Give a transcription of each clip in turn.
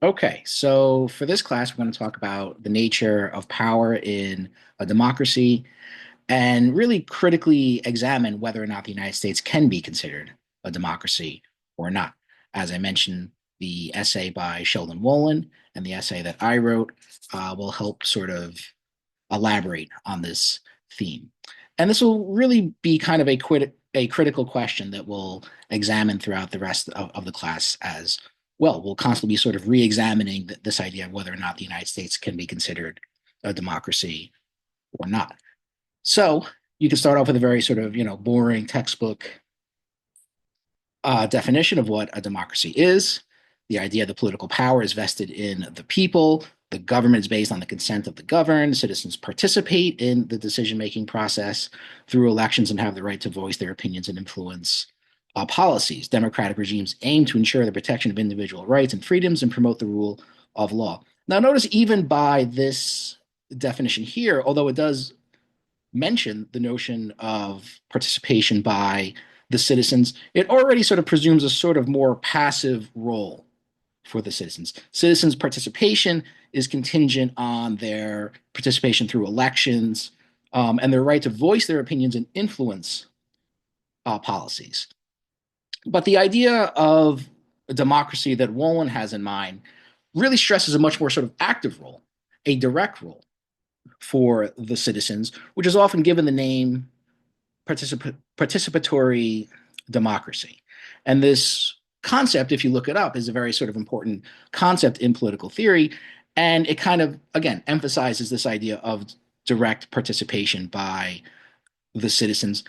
Okay, so for this class, we're going to talk about the nature of power in a democracy and really critically examine whether or not the United States can be considered a democracy or not. As I mentioned, the essay by Sheldon Wolin and the essay that I wrote will help sort of elaborate on this theme. And this will really be kind of a critical question that we'll examine throughout the rest of the class as well. We'll constantly be sort of re-examining this idea of whether or not the United States can be considered a democracy or not. So you can start off with a very sort of, boring textbook definition of what a democracy is. The idea the political power is vested in the people. The government is based on the consent of the governed. Citizens participate in the decision making process through elections and have the right to voice their opinions and influence policies. Democratic regimes aim to ensure the protection of individual rights and freedoms and promote the rule of law. Now, notice even by this definition here, although it does mention the notion of participation by the citizens, it already sort of presumes a sort of more passive role for the citizens. Citizens' participation is contingent on their participation through elections and their right to voice their opinions and influence policies. But the idea of a democracy that Wolin has in mind really stresses a much more sort of active role, a direct role for the citizens, which is often given the name participatory democracy. And this concept, if you look it up, is a very sort of important concept in political theory. And it kind of, again, emphasizes this idea of direct participation by the citizens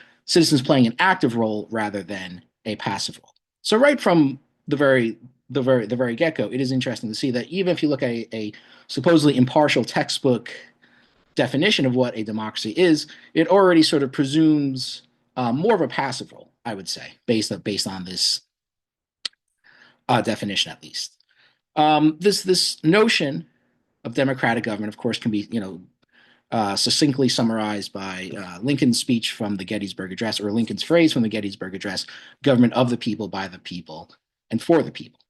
playing an active role rather than a passive role. So right from the very get-go, it is interesting to see that even if you look at a supposedly impartial textbook definition of what a democracy is, it already sort of presumes more of a passive role, I would say, based on this definition at least. This notion of democratic government, of course, can be succinctly summarized by Lincoln's speech from the Gettysburg Address, or Lincoln's phrase from the Gettysburg Address: "Government of the people, by the people, and for the people."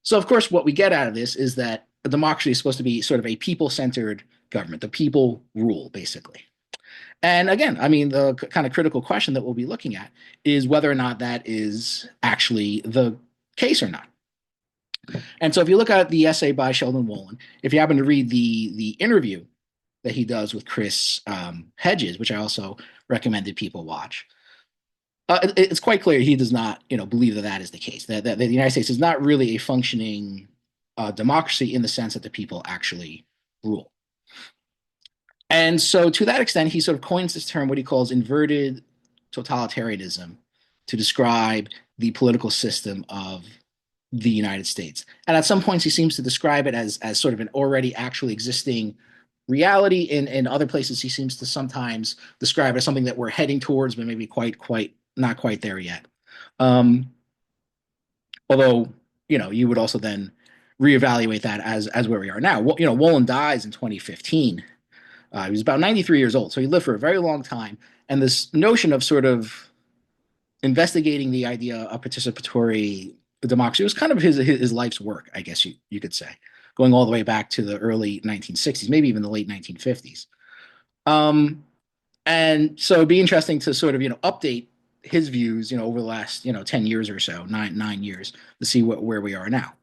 So, of course, what we get out of this is that a democracy is supposed to be sort of a people-centered government. The people rule, basically. And again, I mean, the kind of critical question that we'll be looking at is whether or not that is actually the case or not. And so if you look at the essay by Sheldon Wolin, if you happen to read the interview that he does with Chris Hedges, which I also recommended people watch, it's quite clear he does not, believe that that is the case. That the United States is not really a functioning democracy in the sense that the people actually rule. And so, to that extent, he sort of coins this term, what he calls inverted totalitarianism, to describe the political system of the United States. And at some points, he seems to describe it as sort of an already actually existing reality. In other places, he seems to sometimes describe it as something that we're heading towards, but maybe quite not quite there yet. Um, Although, you would also then reevaluate that as where we are now. Wolin dies in 2015. He was about 93 years old, so he lived for a very long time. And this notion of sort of investigating the idea of participatory democracy was kind of his life's work, I guess you could say, going all the way back to the early 1960s, maybe even the late 1950s. And so it'd be interesting to sort of update his views over the last 10 years or so, nine years, to see where we are now.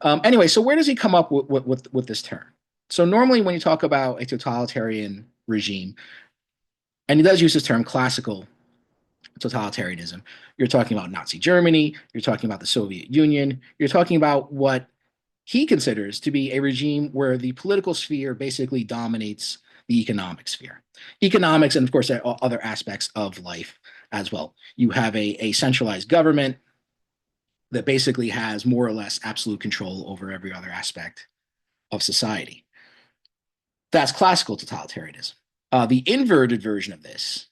Anyway, so where does he come up with this term? So normally when you talk about a totalitarian regime, and he does use this term, classical totalitarianism, you're talking about Nazi Germany, you're talking about the Soviet Union, you're talking about what he considers to be a regime where the political sphere basically dominates the economic sphere. Economics, and of course, there are other aspects of life as well. You have a centralized government that basically has more or less absolute control over every other aspect of society. That's classical totalitarianism. The inverted version of this,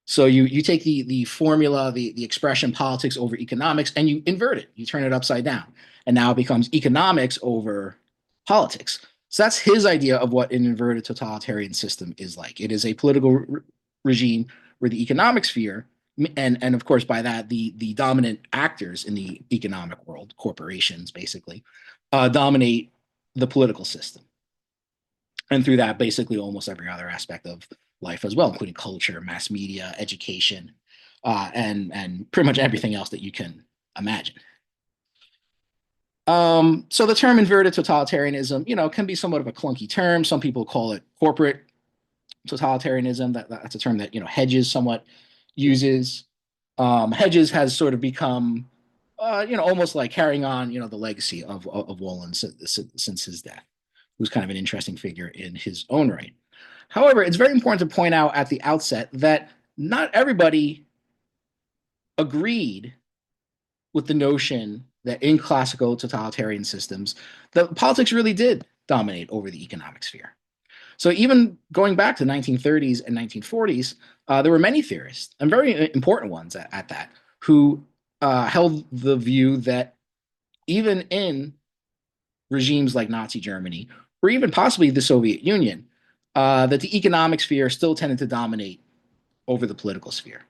so you take the formula, the expression politics over economics, and you invert it. You turn it upside down. And now it becomes economics over politics. So that's his idea of what an inverted totalitarian system is like. It is a political regime where the economic sphere and of course by that the dominant actors in the economic world, corporations basically, dominate the political system, and through that basically almost every other aspect of life as well, including culture, mass media, education, and pretty much everything else that you can imagine. So the term inverted totalitarianism, can be somewhat of a clunky term. Some people call it corporate totalitarianism. That's a term that Hedges somewhat uses. Hedges has sort of become, almost like carrying on, the legacy of Wolin since his death, who's kind of an interesting figure in his own right. However, it's very important to point out at the outset that not everybody agreed with the notion that in classical totalitarian systems, the politics really did dominate over the economic sphere. So even going back to the 1930s and 1940s, there were many theorists, and very important ones at that, who held the view that even in regimes like Nazi Germany, or even possibly the Soviet Union, that the economic sphere still tended to dominate over the political sphere,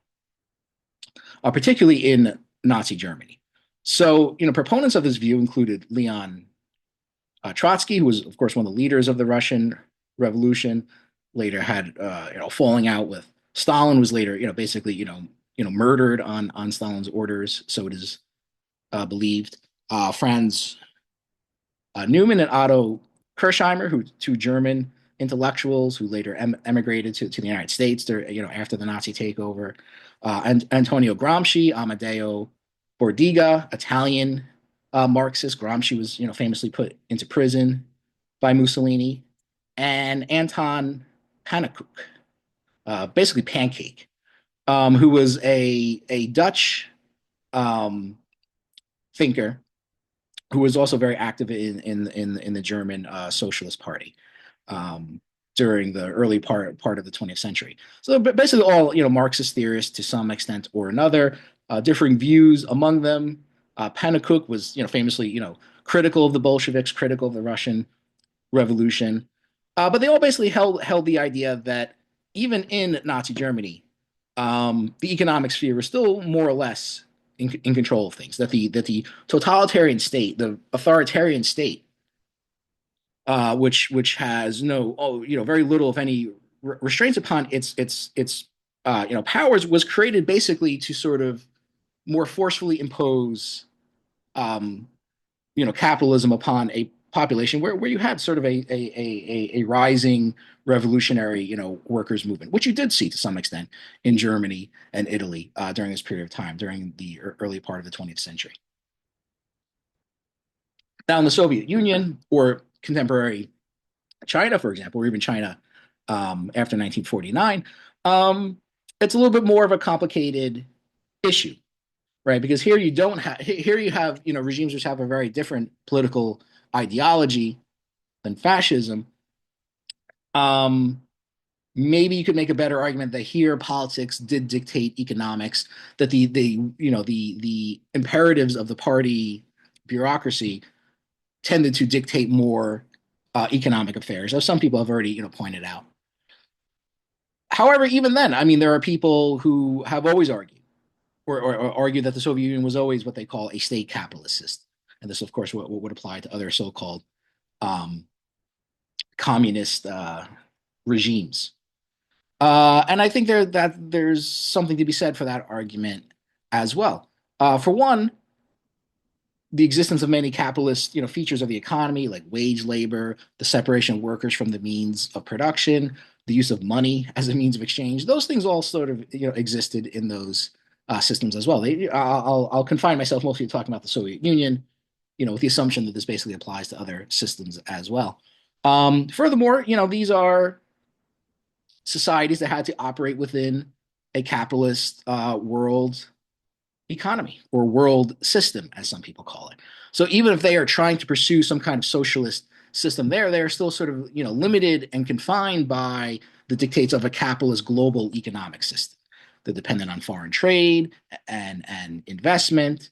particularly in Nazi Germany. So, proponents of this view included Leon Trotsky, who was, of course, one of the leaders of the Russian Revolution. Later had, falling out with Stalin. Was later, basically, murdered on Stalin's orders. So it is believed. Franz Neumann and Otto Kirchheimer, who two German intellectuals who later emigrated to the United States, after the Nazi takeover. And Antonio Gramsci, Amadeo Bordiga, Italian Marxist. Gramsci was, famously put into prison by Mussolini, and Anton Pannekoek, basically Pancake, who was a Dutch thinker who was also very active in the German Socialist Party during the early part of the 20th century. So basically all Marxist theorists to some extent or another, differing views among them. Pannekoek was famously critical of the Bolsheviks, critical of the Russian Revolution, but they all basically held the idea that even in Nazi Germany, the economic sphere was still more or less in control of things. That the totalitarian state, the authoritarian state, which has very little, if any, restraints upon its powers, was created basically to sort of more forcefully impose capitalism upon a population where you had sort of a rising revolutionary workers movement, which you did see to some extent in Germany and Italy during this period of time, during the early part of the 20th century. Now in the Soviet Union or contemporary China, for example, or even China after 1949, it's a little bit more of a complicated issue, right? Because here you have regimes which have a very different political ideology than fascism. Um, Maybe you could make a better argument that here politics did dictate economics, that the imperatives of the party bureaucracy tended to dictate more economic affairs, as some people have already pointed out. However, even then, I mean, there are people who have always argued or argued that the Soviet Union was always what they call a state capitalist system. And this, of course, would apply to other so-called um, communist regimes. And I think there's something to be said for that argument as well. For one, the existence of many capitalist, features of the economy, like wage labor, the separation of workers from the means of production, the use of money as a means of exchange. Those things all sort of, existed in those systems as well. I'll confine myself mostly to talking about the Soviet Union, with the assumption that this basically applies to other systems as well. Furthermore, these are societies that had to operate within a capitalist world economy or world system, as some people call it. So even if they are trying to pursue some kind of socialist system there, they're still sort of limited and confined by the dictates of a capitalist global economic system. They're dependent on foreign trade and investment.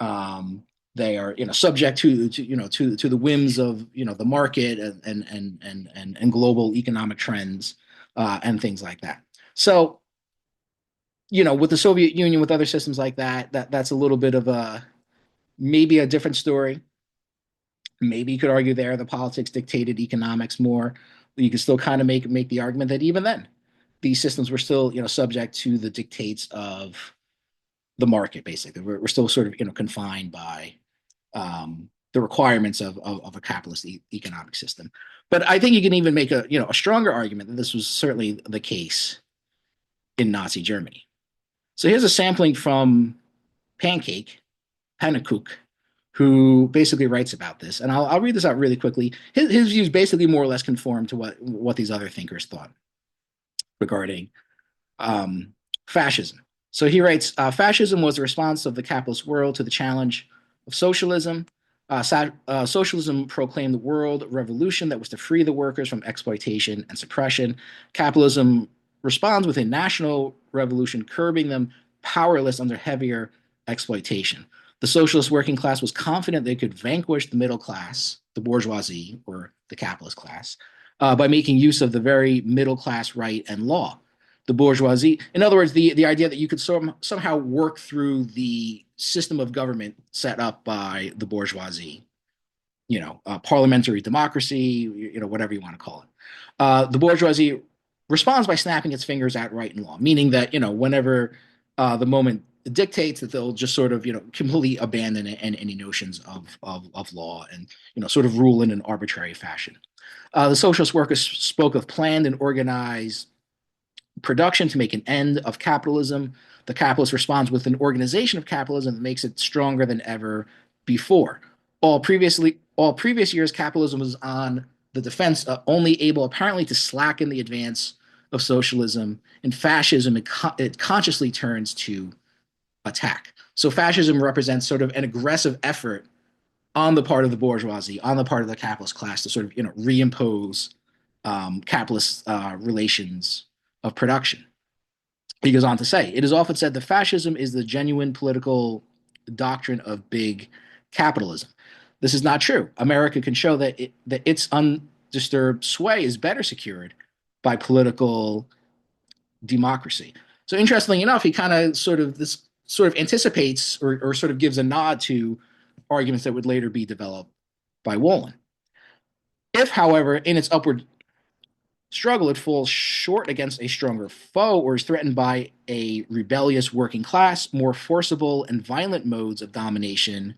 They are subject to the whims of the market and global economic trends and things like that. So with the Soviet Union, with other systems like that, that's a little bit of a maybe a different story. Maybe you could argue there the politics dictated economics more. You could still kind of make the argument that even then, these systems were still subject to the dictates of the market. Basically, we're still sort of confined by the requirements of a capitalist economic system. But I think you can even make a stronger argument that this was certainly the case in Nazi Germany. So here's a sampling from Pancake, Pannekuch, who basically writes about this. And I'll read this out really quickly. His views basically more or less conform to what these other thinkers thought regarding um, fascism. So he writes, fascism was the response of the capitalist world to the challenge of socialism. Socialism proclaimed the world revolution that was to free the workers from exploitation and suppression. Capitalism responds with a national revolution, curbing them powerless under heavier exploitation. The socialist working class was confident they could vanquish the middle class, the bourgeoisie, or the capitalist class, by making use of the very middle class right and law. The bourgeoisie, in other words, the idea that you could somehow work through the system of government set up by the bourgeoisie, parliamentary democracy, whatever you want to call it. The bourgeoisie responds by snapping its fingers at right and law, meaning that whenever the moment dictates, that they'll just sort of completely abandon any notions of law and sort of rule in an arbitrary fashion. The socialist workers spoke of planned and organized production to make an end of capitalism. The capitalist responds with an organization of capitalism that makes it stronger than ever before. All previous years, capitalism was on the defense, only able apparently to slacken the advance of socialism. In fascism, it consciously turns to attack. So fascism represents sort of an aggressive effort on the part of the bourgeoisie, on the part of the capitalist class to sort of reimpose capitalist relations of production. He goes on to say, it is often said that fascism is the genuine political doctrine of big capitalism. This is not true. America can show that its undisturbed sway is better secured by political democracy. So interestingly enough, he kind of sort of anticipates or sort of gives a nod to arguments that would later be developed by Wolin. If, however, in its upward struggle, it falls short against a stronger foe or is threatened by a rebellious working class, more forcible and violent modes of domination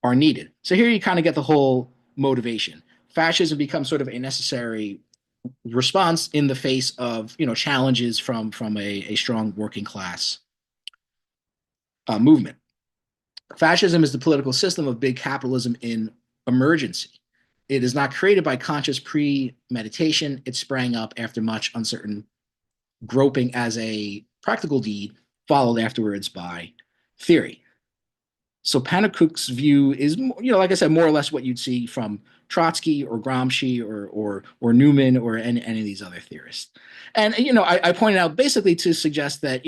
are needed. So here you kind of get the whole motivation. Fascism becomes sort of a necessary response in the face of challenges from a strong working class movement. Fascism is the political system of big capitalism in emergency. It is not created by conscious premeditation. It sprang up after much uncertain groping as a practical deed, followed afterwards by theory. So Pannekuch's view is, like I said, more or less what you'd see from Trotsky or Gramsci or Newman or any of these other theorists. And I pointed out basically to suggest that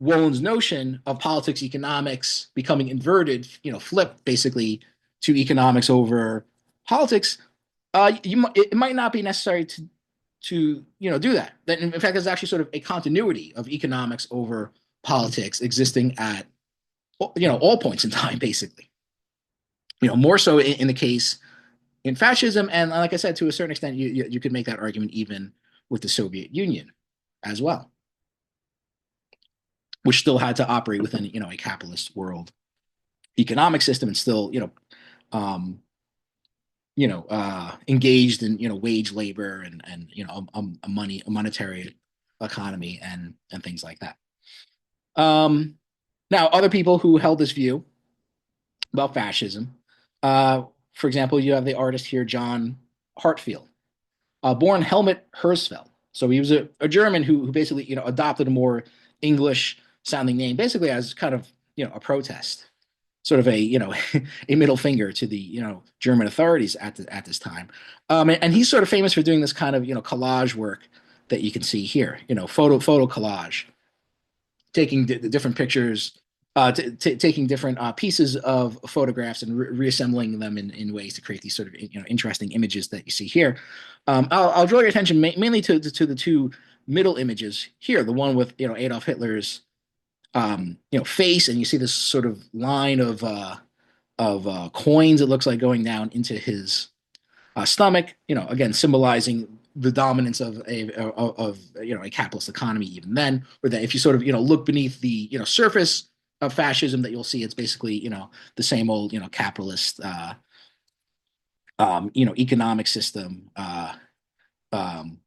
Wolin's notion of politics economics becoming inverted, flipped basically to economics over politics, it might not be necessary to do that. That in fact, there's actually sort of a continuity of economics over politics existing at all points in time, basically. More so in the case in fascism, and like I said, to a certain extent, you could make that argument even with the Soviet Union as well, which still had to operate within a capitalist world economic system and still um, engaged in wage labor and a monetary economy and things like that. Now, other people who held this view about fascism, for example, you have the artist here, John Hartfield, born Helmut Herzfeld. So he was a German who basically adopted a more English sounding name, basically as kind of a protest, sort of a a middle finger to the German authorities at this time. And he's sort of famous for doing this kind of collage work that you can see here, photo collage, taking different pictures, taking different pieces of photographs and reassembling them in ways to create these sort of interesting images that you see here. I'll draw your attention mainly to the two middle images here, the one with Adolf Hitler's face, and you see this sort of line of coins. It looks like going down into his stomach. Again symbolizing the dominance of a capitalist economy even then, or that if you sort of look beneath the surface of fascism, that you'll see it's basically the same old capitalist economic system um,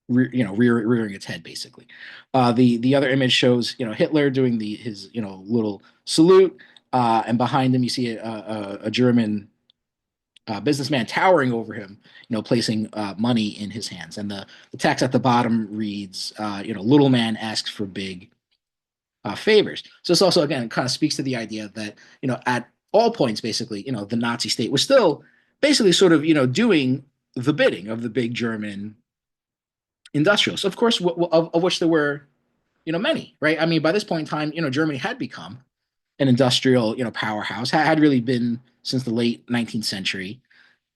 rearing its head basically. The other image shows Hitler doing the his little salute, and behind him you see a German businessman towering over him, placing money in his hands. And the text at the bottom reads, little man asks for big favors. So this also, again, kind of speaks to the idea that, at all points, basically, the Nazi state was still basically sort of, doing the bidding of the big German industrials, of course, of which there were, many, right? I mean, by this point in time, Germany had become an industrial, powerhouse, had really been since the late 19th century.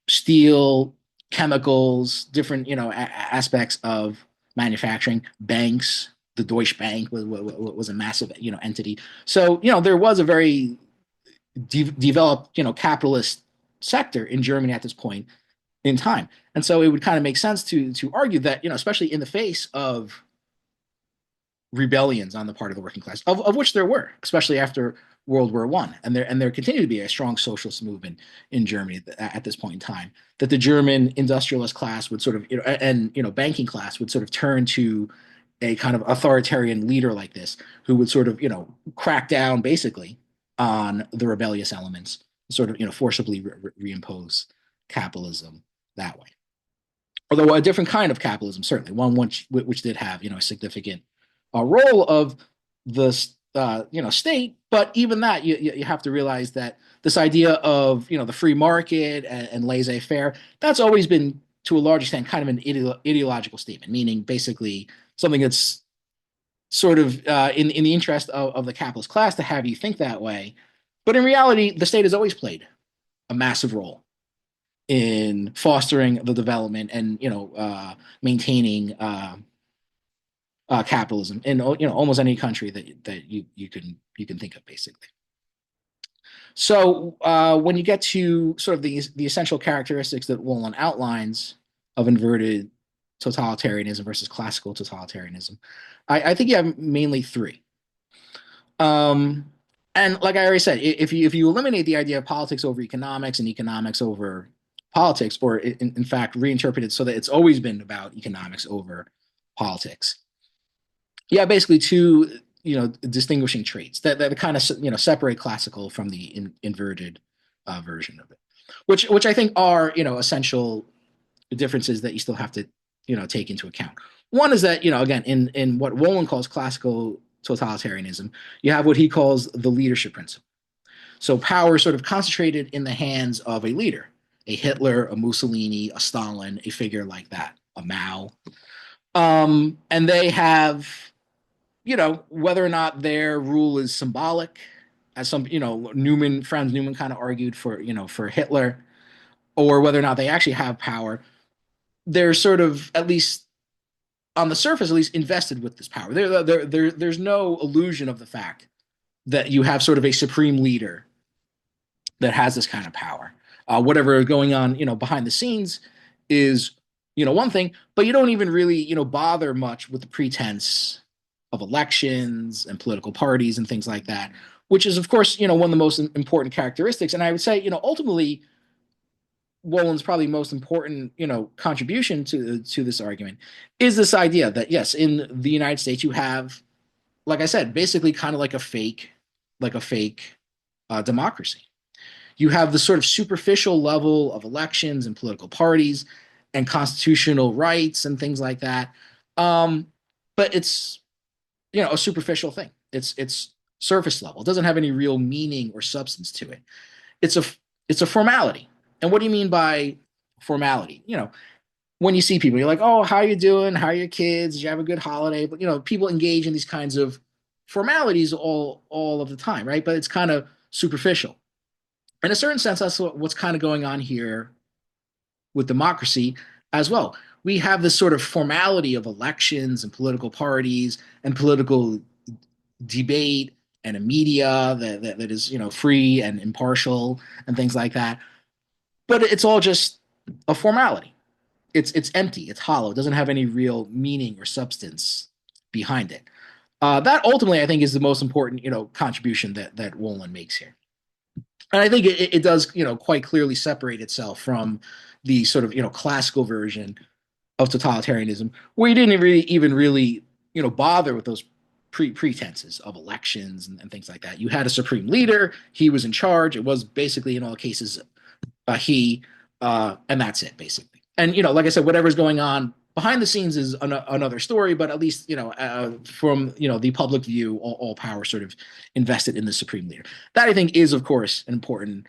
Steel, chemicals, different aspects of manufacturing, banks. The Deutsche Bank was a massive entity. So there was a very developed capitalist sector in Germany at this point in time, and so it would kind of make sense to argue that especially in the face of rebellions on the part of the working class, of which there were, especially after World War One, and there continued to be a strong socialist movement in Germany at this point in time. That the German industrialist class would sort of, and banking class would sort of turn to a kind of authoritarian leader like this, who would sort of crack down basically on the rebellious elements, sort of forcibly reimpose capitalism that way. Although a different kind of capitalism, certainly one which did have a significant role of the state. But even that, you have to realize that this idea of the free market and laissez-faire, that's always been to a large extent kind of an ideological statement, meaning basically something that's sort of in the interest of the capitalist class to have you think that way. But in reality, the state has always played a massive role in fostering the development and maintaining capitalism in almost any country that you can think of basically. So when you get to sort of the essential characteristics that Wolin outlines of inverted totalitarianism versus classical totalitarianism, I think you have mainly three. Um, and like I already said, if you eliminate the idea of politics over economics and economics over politics, or in fact reinterpret it so that it's always been about economics over politics, yeah, basically two distinguishing traits that kind of separate classical from the inverted version of it, which I think are essential differences that you still have to take into account. One is that again in what Wolin calls classical totalitarianism, you have what he calls the leadership principle. So power is sort of concentrated in the hands of a leader, a Hitler, a Mussolini, a Stalin, a figure like that, a Mao. And they have whether or not their rule is symbolic, as some, Franz Newman kind of argued for Hitler, or whether or not they actually have power, they're sort of, at least on the surface, at least invested with this power. There's no illusion of the fact that you have sort of a supreme leader that has this kind of power. Whatever is going on, behind the scenes is, one thing, but you don't even really, bother much with the pretense of elections and political parties and things like that, which is, of course, one of the most important characteristics. And I would say, ultimately, Wolin's probably most important, contribution to this argument is this idea that yes, in the United States, you have, like I said, basically kind of like a fake democracy. You have the sort of superficial level of elections and political parties and constitutional rights and things like that. But it's a superficial thing. It's surface level. It doesn't have any real meaning or substance to it. It's a it's a formality. And what do you mean by formality? When you see people, you're like, oh, how are you doing? How are your kids? Did you have a good holiday? But people engage in these kinds of formalities all of the time, right? But it's kind of superficial. In a certain sense, that's what's kind of going on here with democracy as well. We have this sort of formality of elections and political parties and political debate and a media that is, free and impartial and things like that. But it's all just a formality. It's empty. It's hollow. It doesn't have any real meaning or substance behind it. That ultimately, I think, is the most important, contribution that Wolin makes here. And I think it does, quite clearly separate itself from the sort of, classical version of totalitarianism, where you didn't really even really, bother with those pretenses of elections and things like that. You had a supreme leader; he was in charge. It was basically in all cases and that's it basically. And like I said, whatever's going on behind the scenes is another story. But at least from the public view, all power sort of invested in the supreme leader. That I think is, of course, an important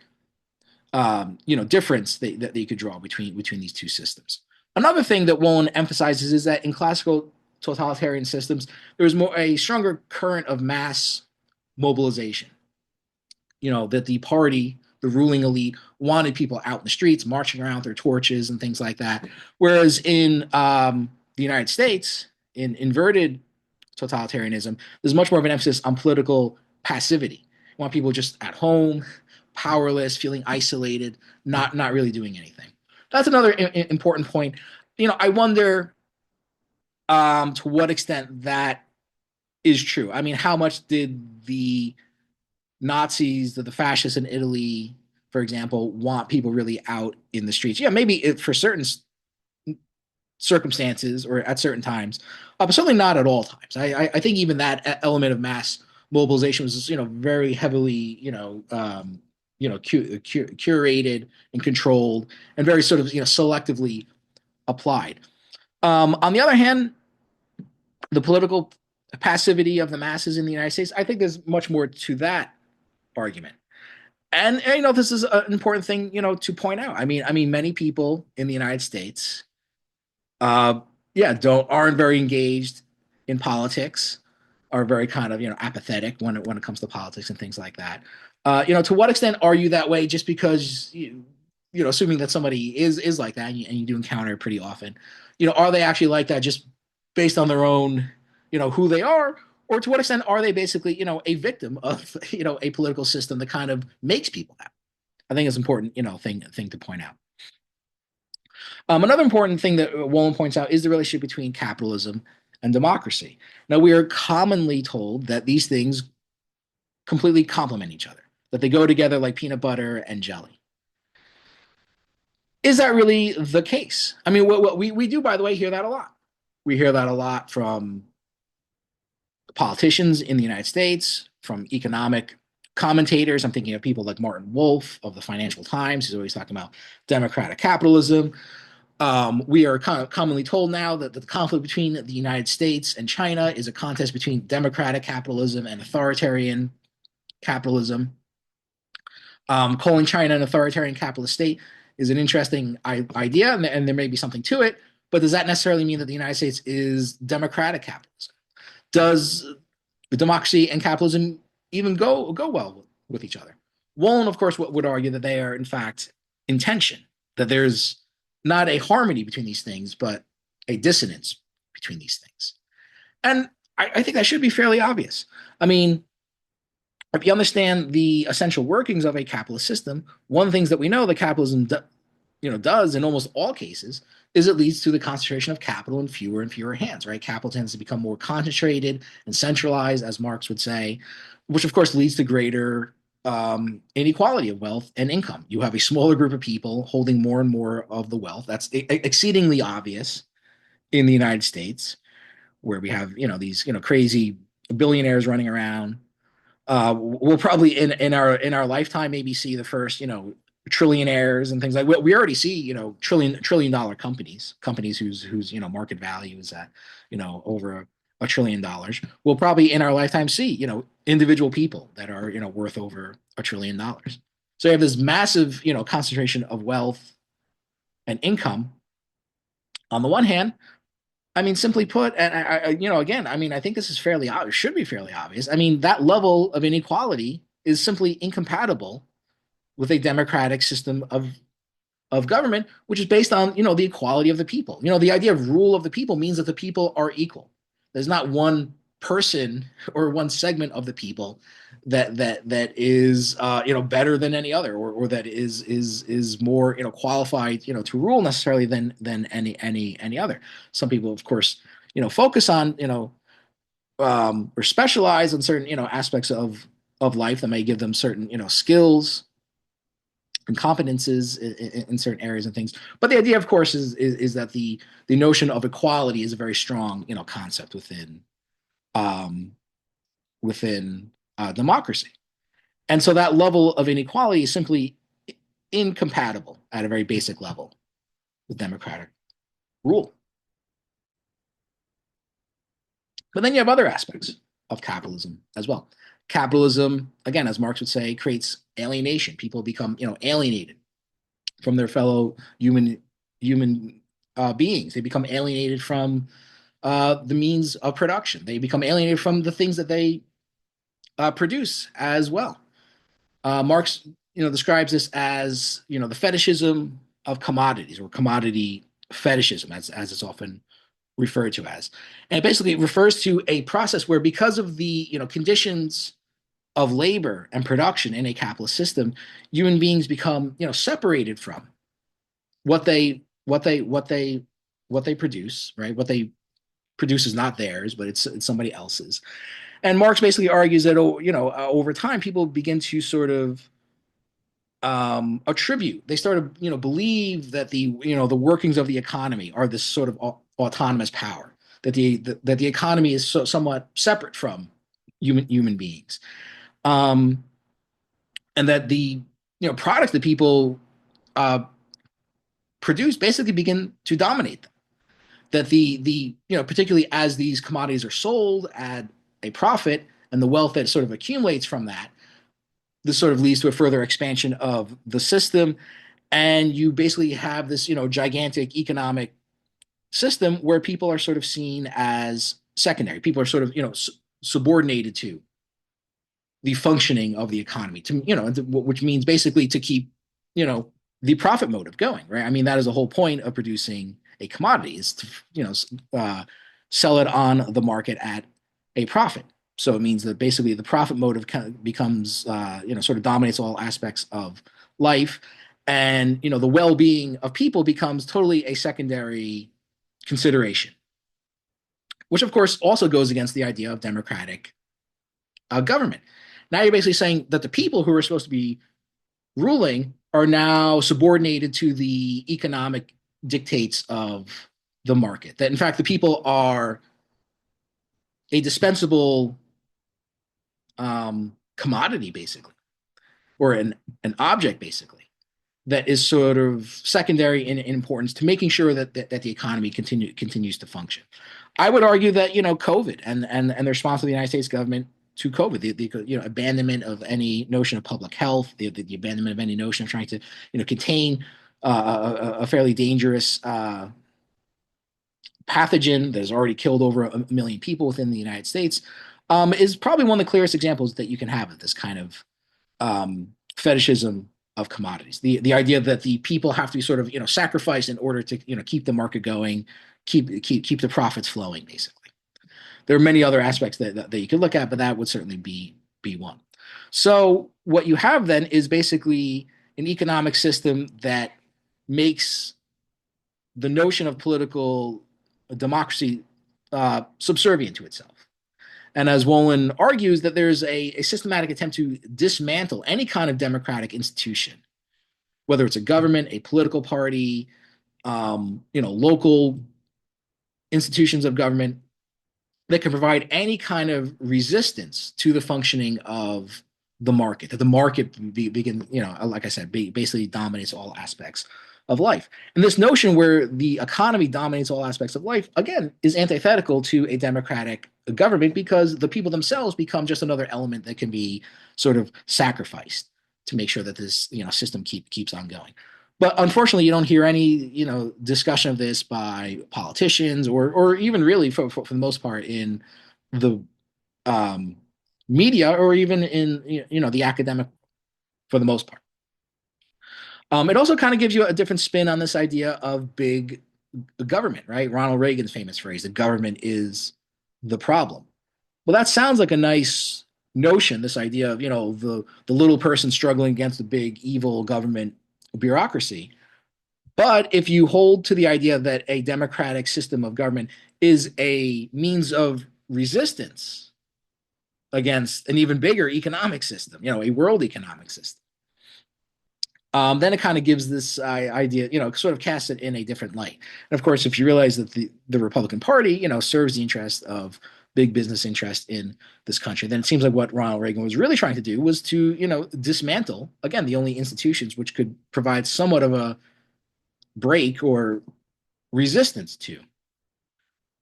difference that you could draw between these two systems. Another thing that Wolin emphasizes is that in classical totalitarian systems, there was more a stronger current of mass mobilization. That the party, the ruling elite, wanted people out in the streets, marching around with their torches and things like that. Whereas in the United States, in inverted totalitarianism, there's much more of an emphasis on political passivity. You want people just at home, powerless, feeling isolated, not really doing anything. That's another important point. I wonder to what extent that is true. I mean, how much did the Nazis, the fascists in Italy, for example, want people really out in the streets? Yeah, maybe for certain circumstances or at certain times, but certainly not at all times. I think even that element of mass mobilization was very heavily curated and controlled and very sort of selectively applied. On the other hand, the political passivity of the masses in the United States, I think there's much more to that argument. And this is an important thing to point out. I mean, many people in the United States, yeah, aren't very engaged in politics, are very kind of apathetic when it comes to politics and things like that. To what extent are you that way? Just because assuming that somebody is like that, and you do encounter it pretty often, are they actually like that just based on their own, who they are, or to what extent are they basically, a victim of, a political system that kind of makes people that? I think it's important, thing to point out. Another important thing that Wolin points out is the relationship between capitalism and democracy. Now, we are commonly told that these things completely complement each other, that they go together like peanut butter and jelly. Is that really the case? I mean, what we do, by the way, hear that a lot. We hear that a lot from politicians in the United States, from economic commentators. I'm thinking of people like Martin Wolf of the Financial Times. He's always talking about democratic capitalism. We are commonly told now that the conflict between the United States and China is a contest between democratic capitalism and authoritarian capitalism. Calling China an authoritarian capitalist state is an interesting idea, and there may be something to it. But does that necessarily mean that the United States is democratic capitalism? Does democracy and capitalism even go well with each other? Wolin, of course, would argue that they are, in fact, in tension, that there's not a harmony between these things, but a dissonance between these things. And I think that should be fairly obvious. I mean, if you understand the essential workings of a capitalist system, one of the things that we know that capitalism does in almost all cases is it leads to the concentration of capital in fewer and fewer hands, right? Capital tends to become more concentrated and centralized, as Marx would say, which of course leads to greater inequality of wealth and income. You have a smaller group of people holding more and more of the wealth. That's exceedingly obvious in the United States, where we have these crazy billionaires running around. We'll probably in our lifetime maybe see the first trillionaires and things like we already see trillion dollar companies whose market value is at over $1 trillion. We'll probably in our lifetime see individual people that are worth over $1 trillion. So you have this massive concentration of wealth and income on the one hand. I mean, simply put, and again, I mean, I think this is fairly obvious, should be fairly obvious. I mean, that level of inequality is simply incompatible with a democratic system of government, which is based on the equality of the people. The idea of rule of the people means that the people are equal. There's not one person or one segment of the people that is better than any other, or that is more qualified to rule necessarily than any other. Some people, of course, focus on or specialize in certain aspects of life that may give them certain skills and competences in certain areas and things. But the idea, of course, is that the notion of equality is a very strong concept um, within democracy. And so that level of inequality is simply incompatible at a very basic level with democratic rule. But then you have other aspects of capitalism as well. Capitalism, again, as Marx would say, creates alienation. People become, alienated from their fellow human beings. They become alienated from the means of production. They become alienated from the things that they produce as well. Marx, describes this as the fetishism of commodities, or commodity fetishism, as it's often referred to as. And it basically refers to a process where, because of the conditions of labor and production in a capitalist system, human beings become separated from what they produce, right? What they produce is not theirs, but it's somebody else's. And Marx basically argues that over time people begin to sort of attribute. They start to believe that the workings of the economy are this sort of autonomous power, that the economy is somewhat separate from human beings, um, and that the products that people uh, produce basically begin to dominate them. That the particularly as these commodities are sold at a profit, and the wealth that sort of accumulates from that, this sort of leads to a further expansion of the system, and you basically have this gigantic economic system where people are sort of seen as secondary. People are sort of subordinated to the functioning of the economy, to which means basically to keep the profit motive going, right? I mean, that is the whole point of producing a commodity, is to sell it on the market at a profit. So it means that basically the profit motive kind of becomes sort of dominates all aspects of life, and the well-being of people becomes totally a secondary consideration, which of course also goes against the idea of democratic government. Now you're basically saying that the people who are supposed to be ruling are now subordinated to the economic dictates of the market. That in fact the people are a dispensable commodity, basically, or an object, basically, that is sort of secondary in importance to making sure that the economy continues to function. I would argue that COVID and the response of the United States government to COVID, the abandonment of any notion of public health, the abandonment of any notion of trying to contain a fairly dangerous pathogen that has already killed over a million people within the United States, is probably one of the clearest examples that you can have of this kind of fetishism of commodities. The idea that the people have to be sort of sacrificed in order to keep the market going, keep the profits flowing. Basically, there are many other aspects that you could look at, but that would certainly be one. So what you have then is basically an economic system that makes the notion of political democracy subservient to itself. And as Wolin argues, that there's a systematic attempt to dismantle any kind of democratic institution, whether it's a government, a political party, local institutions of government, that can provide any kind of resistance to the functioning of the market. That the market begin, like I said, basically dominates all aspects of life. And this notion where the economy dominates all aspects of life, again, is antithetical to a democratic government, because the people themselves become just another element that can be sort of sacrificed to make sure that this system keeps on going. But unfortunately, you don't hear any discussion of this by politicians, or even really for the most part in the um, media, or even in the academic, for the most part. It also kind of gives you a different spin on this idea of big government, right? Ronald Reagan's famous phrase, "The government is the problem." Well, that sounds like a nice notion, this idea of, the little person struggling against the big evil government bureaucracy. But if you hold to the idea that a democratic system of government is a means of resistance against an even bigger economic system, a world economic system, then it kind of gives this idea, sort of casts it in a different light. And of course, if you realize that the Republican Party, serves the interest of big business interest in this country, then it seems like what Ronald Reagan was really trying to do was to, dismantle, again, the only institutions which could provide somewhat of a break or resistance to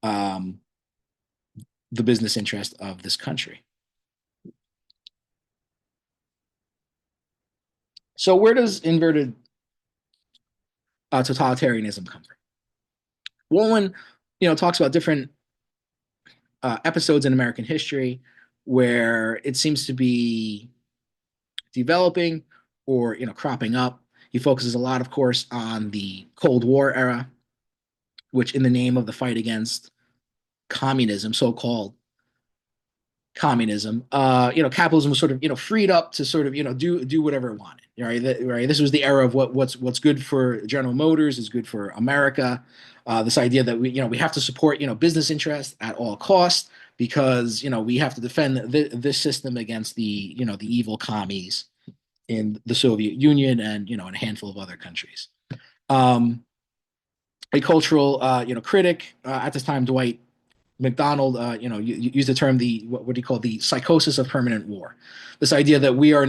um, the business interest of this country. So where does inverted totalitarianism come from? Wolin, talks about different episodes in American history where it seems to be developing or cropping up. He focuses a lot, of course, on the Cold War era, which, in the name of the fight against communism, so-called communism, capitalism was sort of freed up to sort of do whatever it wanted. Right, right. This was the era of what's good for General Motors is good for America. This idea that we have to support business interests at all costs because we have to defend this system against the evil commies in the Soviet Union and in a handful of other countries. Um, a cultural critic at this time, Dwight McDonald, used the term what do you call the psychosis of permanent war. This idea that we are,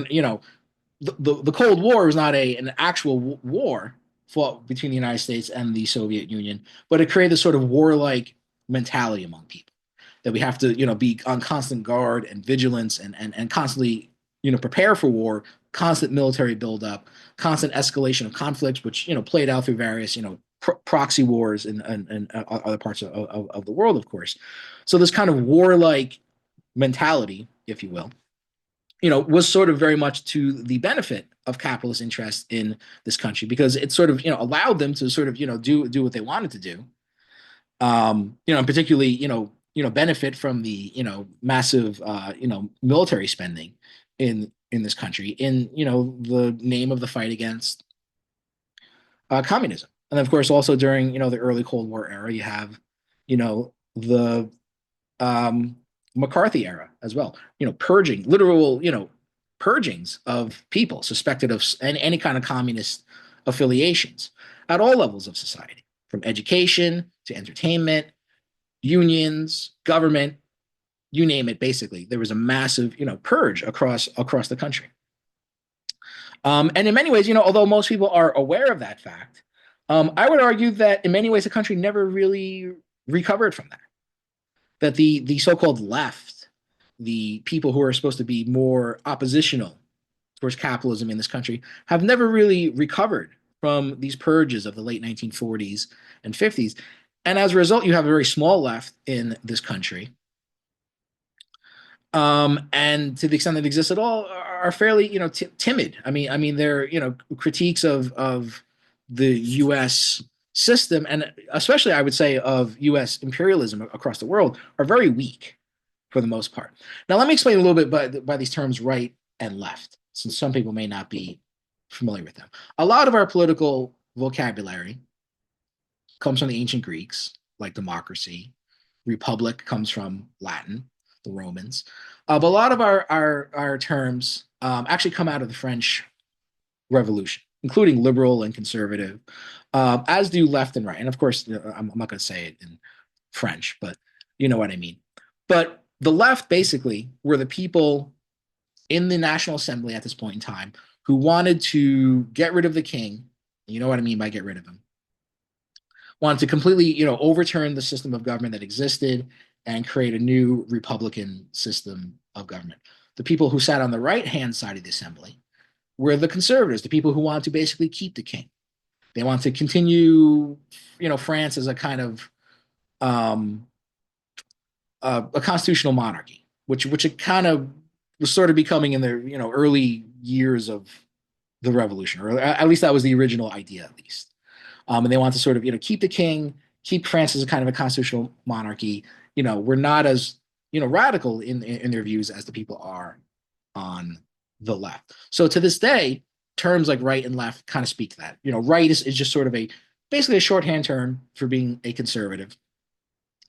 the Cold War was not an actual war fought between the United States and the Soviet Union, but it created this sort of warlike mentality among people that we have to, be on constant guard and vigilance and constantly, prepare for war, constant military buildup, constant escalation of conflicts, which, played out through various, proxy wars in other parts of the world, of course. So this kind of warlike mentality, if you will, was sort of very much to the benefit of capitalist interests in this country because it sort of, allowed them to sort of, do what they wanted to do. And particularly, benefit from the, massive, military spending in this country in, the name of the fight against communism. And of course, also during, the early Cold War era, you have, the McCarthy era as well. Purging, literal, purgings of people suspected of any kind of communist affiliations at all levels of society, from education to entertainment, unions, government, you name it. Basically, there was a massive, purge across the country. And in many ways, although most people are aware of that fact, I would argue that in many ways the country never really recovered from that. That the so-called left, the people who are supposed to be more oppositional towards capitalism in this country, have never really recovered from these purges of the late 1940s and 50s. And as a result, you have a very small left in this country. And to the extent that it exists at all, are fairly, timid. I mean, they're, critiques of the U.S. system, and especially, I would say, of U.S. imperialism across the world, are very weak for the most part. Now, let me explain a little bit by these terms, right and left, since some people may not be familiar with them. A lot of our political vocabulary comes from the ancient Greeks, like democracy. Republic comes from Latin, the Romans. But a lot of our terms actually come out of the French Revolution, including liberal and conservative, as do left and right. And of course, I'm not going to say it in French, but you know what I mean. But the left basically were the people in the National Assembly at this point in time who wanted to get rid of the king. You know what I mean by get rid of him. Wanted to completely, overturn the system of government that existed and create a new republican system of government. The people who sat on the right hand side of the assembly were the conservatives, the people who wanted to basically keep the king. They wanted to continue, France as a kind of a constitutional monarchy, which it kind of was sort of becoming in the early years of the revolution, or at least that was the original idea, at least. And they want to sort of keep the king, keep France as a kind of a constitutional monarchy. We're not as radical in their views as the people are on the left. So to this day, terms like right and left kind of speak to that. Right is just sort of basically a shorthand term for being a conservative.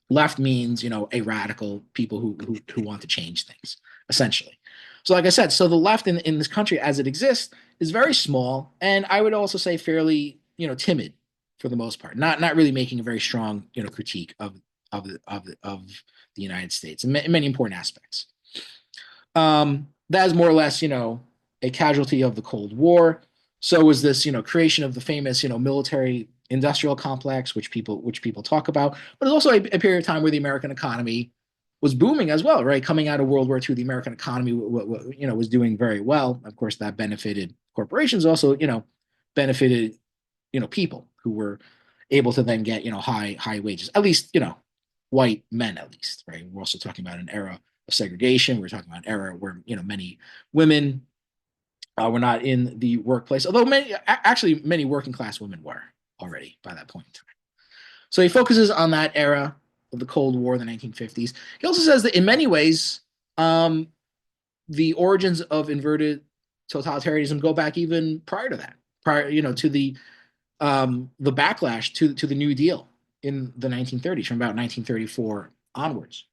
Left means, a radical, people who want to change things, essentially. So like I said, so the left in this country as it exists is very small, and I would also say fairly, timid for the most part. Not really making a very strong, critique of the United States in many important aspects. That is more or less, a casualty of the Cold War. So was this, creation of the famous, military industrial complex, which people talk about, but it's also a period of time where the American economy was booming as well, right? Coming out of World War II, the American economy, was doing very well. Of course, that benefited corporations, also, benefited, people who were able to then get, high wages, at least, white men, at least, right? We're also talking about an era of segregation. We're talking about an era where, many women were not in the workplace, although many working class women were already by that point in time. So he focuses on that era of the Cold War, the 1950s. He also says that in many ways, the origins of inverted totalitarianism go back even prior to that, prior, to the backlash to the New Deal in the 1930s, from about 1934 onwards.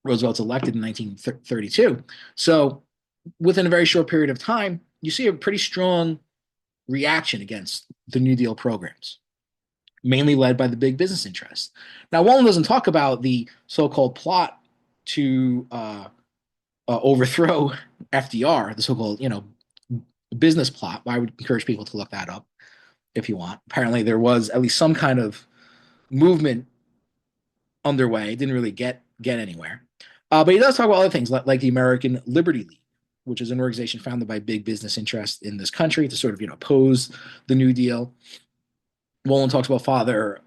Roosevelt's elected in 1932. So within a very short period of time, you see a pretty strong reaction against the New Deal programs, mainly led by the big business interests. Now, Wallen doesn't talk about the so-called plot to overthrow FDR, the so-called, business plot. I would encourage people to look that up if you want. Apparently, there was at least some kind of movement underway. It didn't really get anywhere. But he does talk about other things like the American Liberty League, which is an organization founded by big business interests in this country to sort of, oppose the New Deal. Wallen talks about Father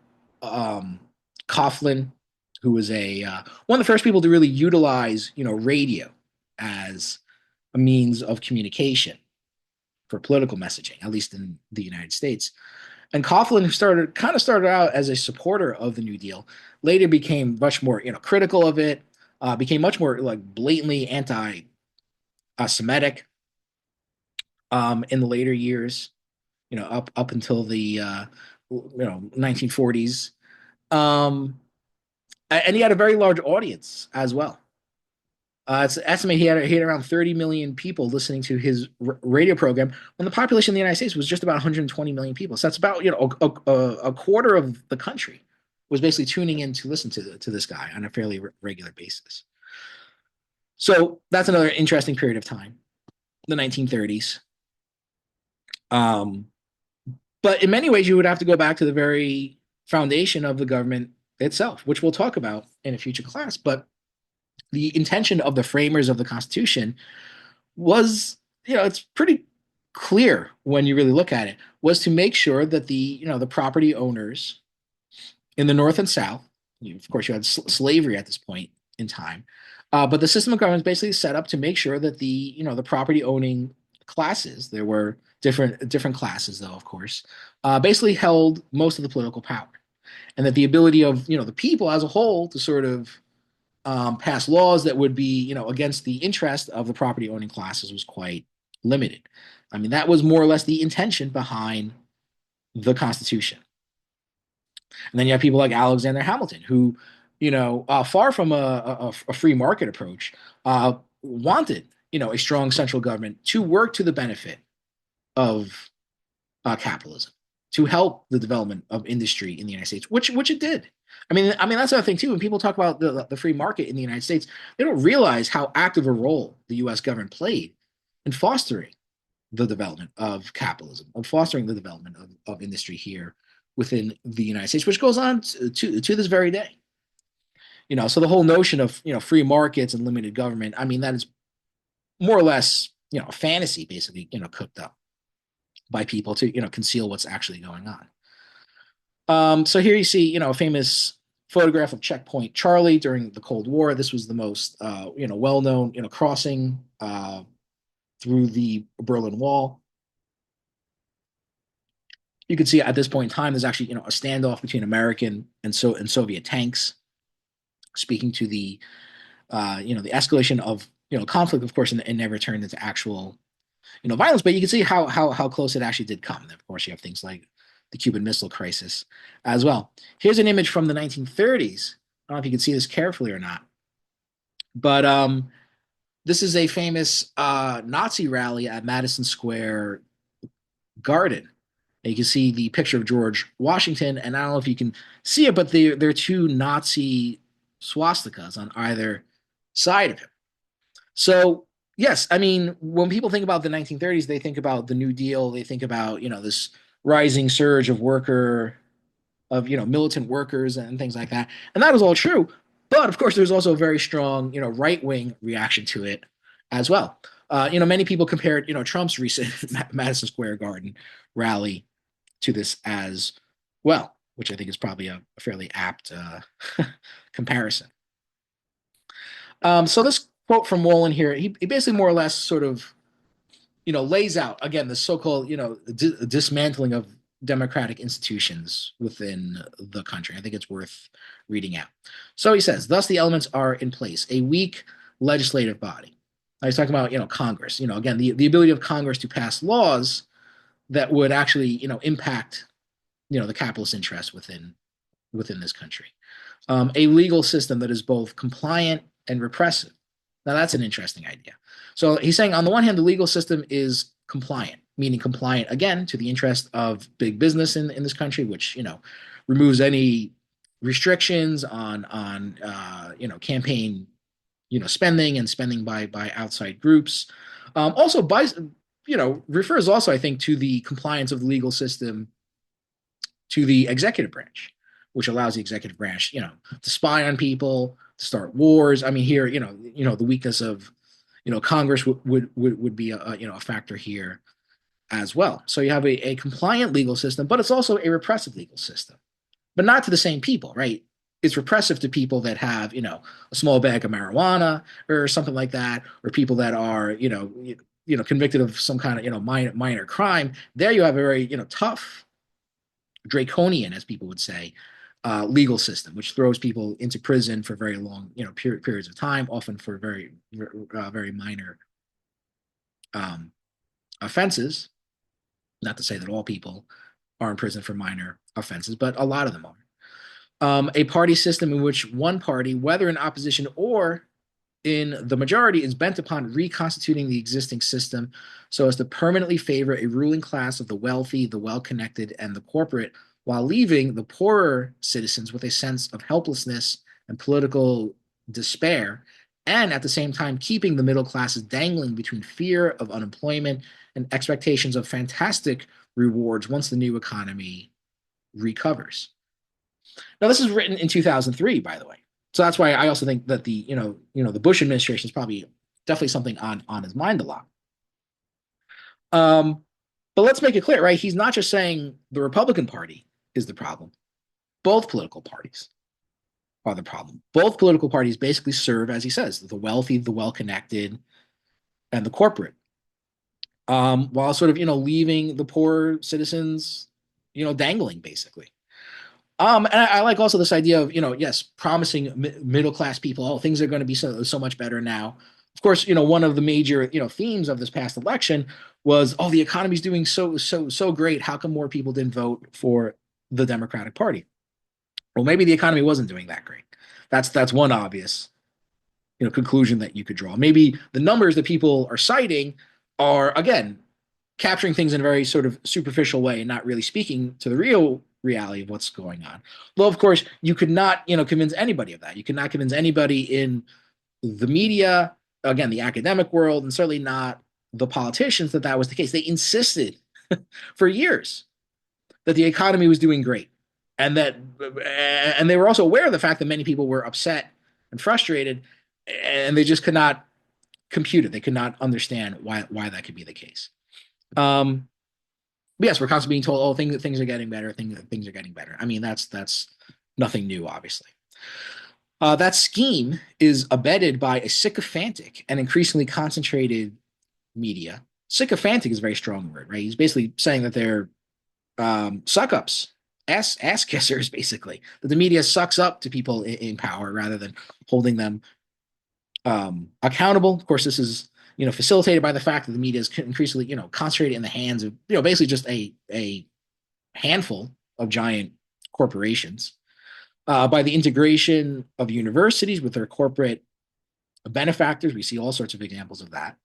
Coughlin, who was one of the first people to really utilize, radio as a means of communication for political messaging, at least in the United States. And Coughlin started out as a supporter of the New Deal, later became much more, critical of it, became much more like blatantly anti-Semitic in the later years, up until the 1940s. And he had a very large audience as well. It's estimated he had around 30 million people listening to his radio program when the population in the United States was just about 120 million people. So that's about, a quarter of the country was basically tuning in to listen to this guy on a fairly regular basis. So that's another interesting period of time, the 1930s. But in many ways, you would have to go back to the very foundation of the government itself, which we'll talk about in a future class. But the intention of the framers of the Constitution was, it's pretty clear when you really look at it, was to make sure that the property owners in the North and South, of course, you had slavery at this point in time, but the system of government is basically set up to make sure that the property owning classes, there were different classes though, of course, basically held most of the political power, and that the ability of the people as a whole to sort of pass laws that would be, against the interest of the property owning classes was quite limited. I mean, that was more or less the intention behind the Constitution. And then you have people like Alexander Hamilton, who, far from a free market approach, wanted, a strong central government to work to the benefit of capitalism, to help the development of industry in the United States, which it did. I mean that's another thing too. When people talk about the free market in the United States, they don't realize how active a role the U.S. government played in fostering the development of capitalism, of fostering the development of industry here within the United States, which goes on to this very day. So the whole notion of free markets and limited government, I mean, that is more or less a fantasy, basically, cooked up by people to conceal what's actually going on. So here you see, a famous photograph of Checkpoint Charlie during the Cold War. This was the most, well-known, crossing through the Berlin Wall. You can see at this point in time, there's actually, a standoff between American and Soviet tanks. speaking to the the escalation of conflict, of course, and never turned into actual violence. But you can see how close it actually did come. And of course, you have things like the Cuban Missile Crisis as well. Here's an image from the 1930s. I don't know if you can see this carefully or not, but this is a famous Nazi rally at Madison Square Garden. And you can see the picture of George Washington, and I don't know if you can see it, but there are two Nazi swastikas on either side of him. So yes, I mean, when people think about the 1930s, they think about the New Deal. They think about this rising surge of militant workers and things like that, and that is all true. But of course, there's also a very strong right wing reaction to it as well. Many people compared Trump's recent Madison Square Garden rally to this as well, which I think is probably a fairly apt comparison. So this quote from Wolin here, he basically more or less sort of, lays out again the so-called, dismantling of democratic institutions within the country. I think it's worth reading out. So he says, thus the elements are in place: a weak legislative body. Now he's talking about, Congress. Again, the ability of Congress to pass laws that would actually, impact, the capitalist interest within this country. A legal system that is both compliant and repressive. Now, that's an interesting idea. So he's saying, on the one hand, the legal system is compliant, meaning compliant, again, to the interest of big business in this country, which, removes any restrictions on campaign, spending and spending by outside groups. Also, refers also, I think, to the compliance of the legal system to the executive branch, which allows the executive branch, to spy on people, to start wars. I mean, here, the weakness of, Congress would be a factor here as well. So you have a compliant legal system, but it's also a repressive legal system, but not to the same people, right? It's repressive to people that have, a small bag of marijuana or something like that, or people that are, convicted of some kind of, minor crime. There you have a very, tough, draconian, as people would say, legal system, which throws people into prison for very long, periods of time, often for very minor offenses. Not to say that all people are in prison for minor offenses, but a lot of them are. A party system in which one party, whether in opposition or in the majority, is bent upon reconstituting the existing system so as to permanently favor a ruling class of the wealthy, the well-connected, and the corporate, while leaving the poorer citizens with a sense of helplessness and political despair, and at the same time keeping the middle classes dangling between fear of unemployment and expectations of fantastic rewards once the new economy recovers. Now, this is written in 2003, by the way. So that's why I also think that the Bush administration is probably definitely something on his mind a lot. But let's make it clear, right? He's not just saying the Republican Party is the problem. Both political parties are the problem. Both political parties basically serve, as he says, the wealthy, the well-connected, and the corporate, while sort of leaving the poor citizens dangling, basically. And I like also this idea of, yes, promising middle class people, oh, things are going to be so much better now. Of course, one of the major, themes of this past election was, oh, the economy's doing so great. How come more people didn't vote for the Democratic Party? Well, maybe the economy wasn't doing that great. That's one obvious, conclusion that you could draw. Maybe the numbers that people are citing are, again, capturing things in a very sort of superficial way and not really speaking to the real reality of what's going on. Well, of course, you could not, convince anybody of that. You could not convince anybody in the media, again, the academic world, and certainly not the politicians that was the case. They insisted for years that the economy was doing great, and they were also aware of the fact that many people were upset and frustrated, and they just could not compute it. They could not understand why that could be the case. But yes, we're constantly being told, oh, things are getting better, things are getting better. I mean, that's nothing new, obviously. That scheme is abetted by a sycophantic and increasingly concentrated media. Sycophantic is a very strong word, right? He's basically saying that they're suck-ups ass kissers, basically, that the media sucks up to people in power rather than holding them accountable. Of course, this is facilitated by the fact that the media is increasingly concentrated in the hands of basically just a handful of giant corporations. By the integration of universities with their corporate benefactors, we see all sorts of examples of that.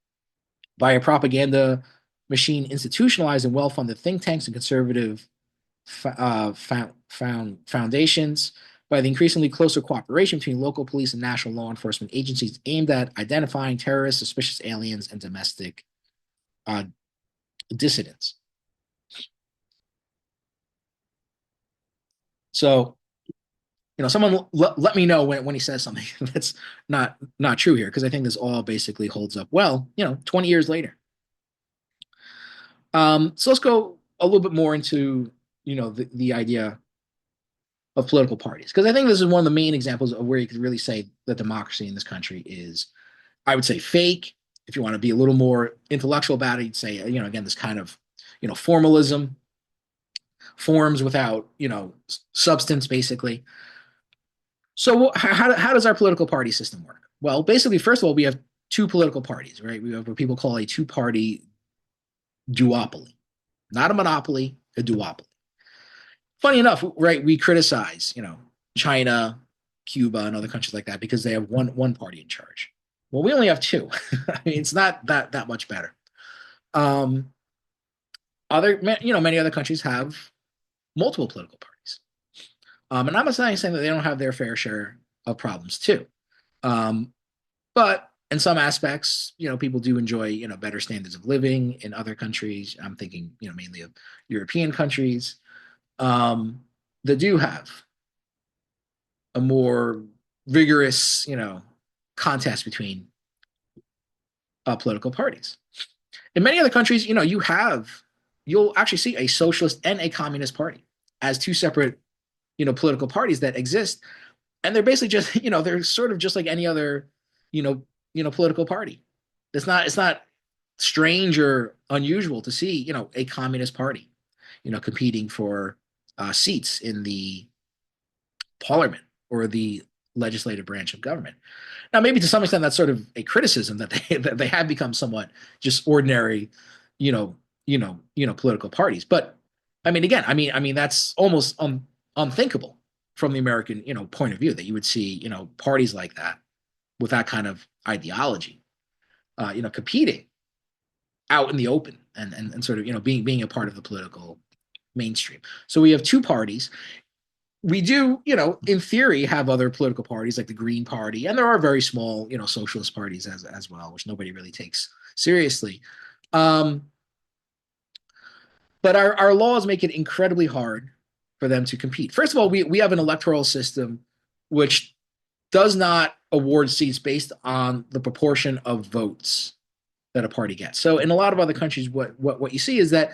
By a propaganda machine institutionalized in well-funded think tanks and conservative foundations, by the increasingly closer cooperation between local police and national law enforcement agencies aimed at identifying terrorists, suspicious aliens, and domestic uh, dissidents. So, someone let me know when he says something that's not true here, because I think this all basically holds up well, 20 years later. So let's go a little bit more into, the idea of political parties, because I think this is one of the main examples of where you could really say that democracy in this country is, I would say, fake. If you want to be a little more intellectual about it, you'd say, again, this kind of, formalism, forms without, substance, basically. So how does our political party system work? Well, basically, first of all, we have two political parties, right? We have what people call a two-party duopoly, not a monopoly, a duopoly. Funny enough, right? We criticize, China, Cuba, and other countries like that because they have one party in charge. Well, we only have two. I mean, it's not that much better. Um, many other countries have multiple political parties. And I'm not saying that they don't have their fair share of problems too. Um, but in some aspects, people do enjoy, better standards of living in other countries. I'm thinking, mainly of European countries that do have a more vigorous, contest between political parties. In many other countries, you'll actually see a socialist and a communist party as two separate, political parties that exist, and they're basically just, they're sort of just like any other, political party. It's not strange or unusual to see, a communist party, competing for seats in the parliament or the legislative branch of government. Now, maybe to some extent, that's sort of a criticism that they have become somewhat just ordinary, political parties. But I mean, again, that's almost unthinkable from the American, point of view, that you would see, parties like that with that kind of ideology, competing out in the open and sort of, being a part of the political mainstream. So we have two parties. We do, in theory, have other political parties like the Green Party, and there are very small, socialist parties as well, which nobody really takes seriously. Um, but our laws make it incredibly hard for them to compete. First of all, we have an electoral system which does not award seats based on the proportion of votes that a party gets. So in a lot of other countries, what you see is that,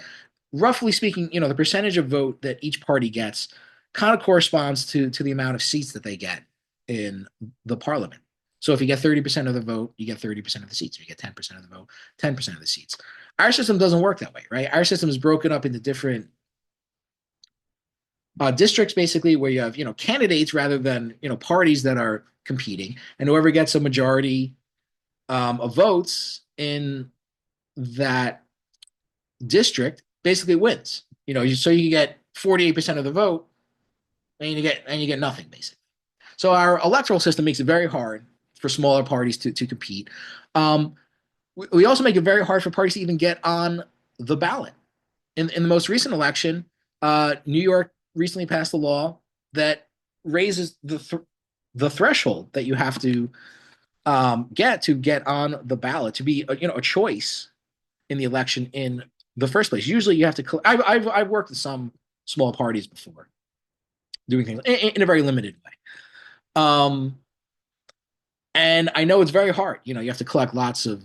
roughly speaking, the percentage of vote that each party gets kind of corresponds to the amount of seats that they get in the parliament. So if you get 30% of the vote, you get 30% of the seats. If you get 10% of the vote, 10% of the seats. Our system doesn't work that way, right? Our system is broken up into different districts, basically, where you have, candidates rather than, parties that are competing, and whoever gets a majority of votes in that district basically wins. So you get 48% of the vote, and you get nothing, basically. So our electoral system makes it very hard for smaller parties to compete. We also make it very hard for parties to even get on the ballot. In the most recent election, New York recently passed a law that raises the threshold that you have to get on the ballot to be a choice in the election in the first place. Usually, you have to. I've worked with some small parties before, doing things in a very limited way. And I know it's very hard. You have to collect lots of,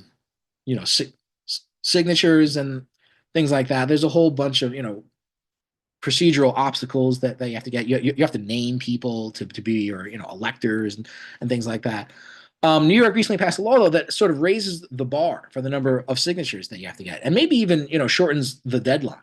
signatures and things like that. There's a whole bunch of, procedural obstacles that you have to get. You have to name people to be your, electors and things like that. New York recently passed a law, though, that sort of raises the bar for the number of signatures that you have to get, and maybe even, shortens the deadline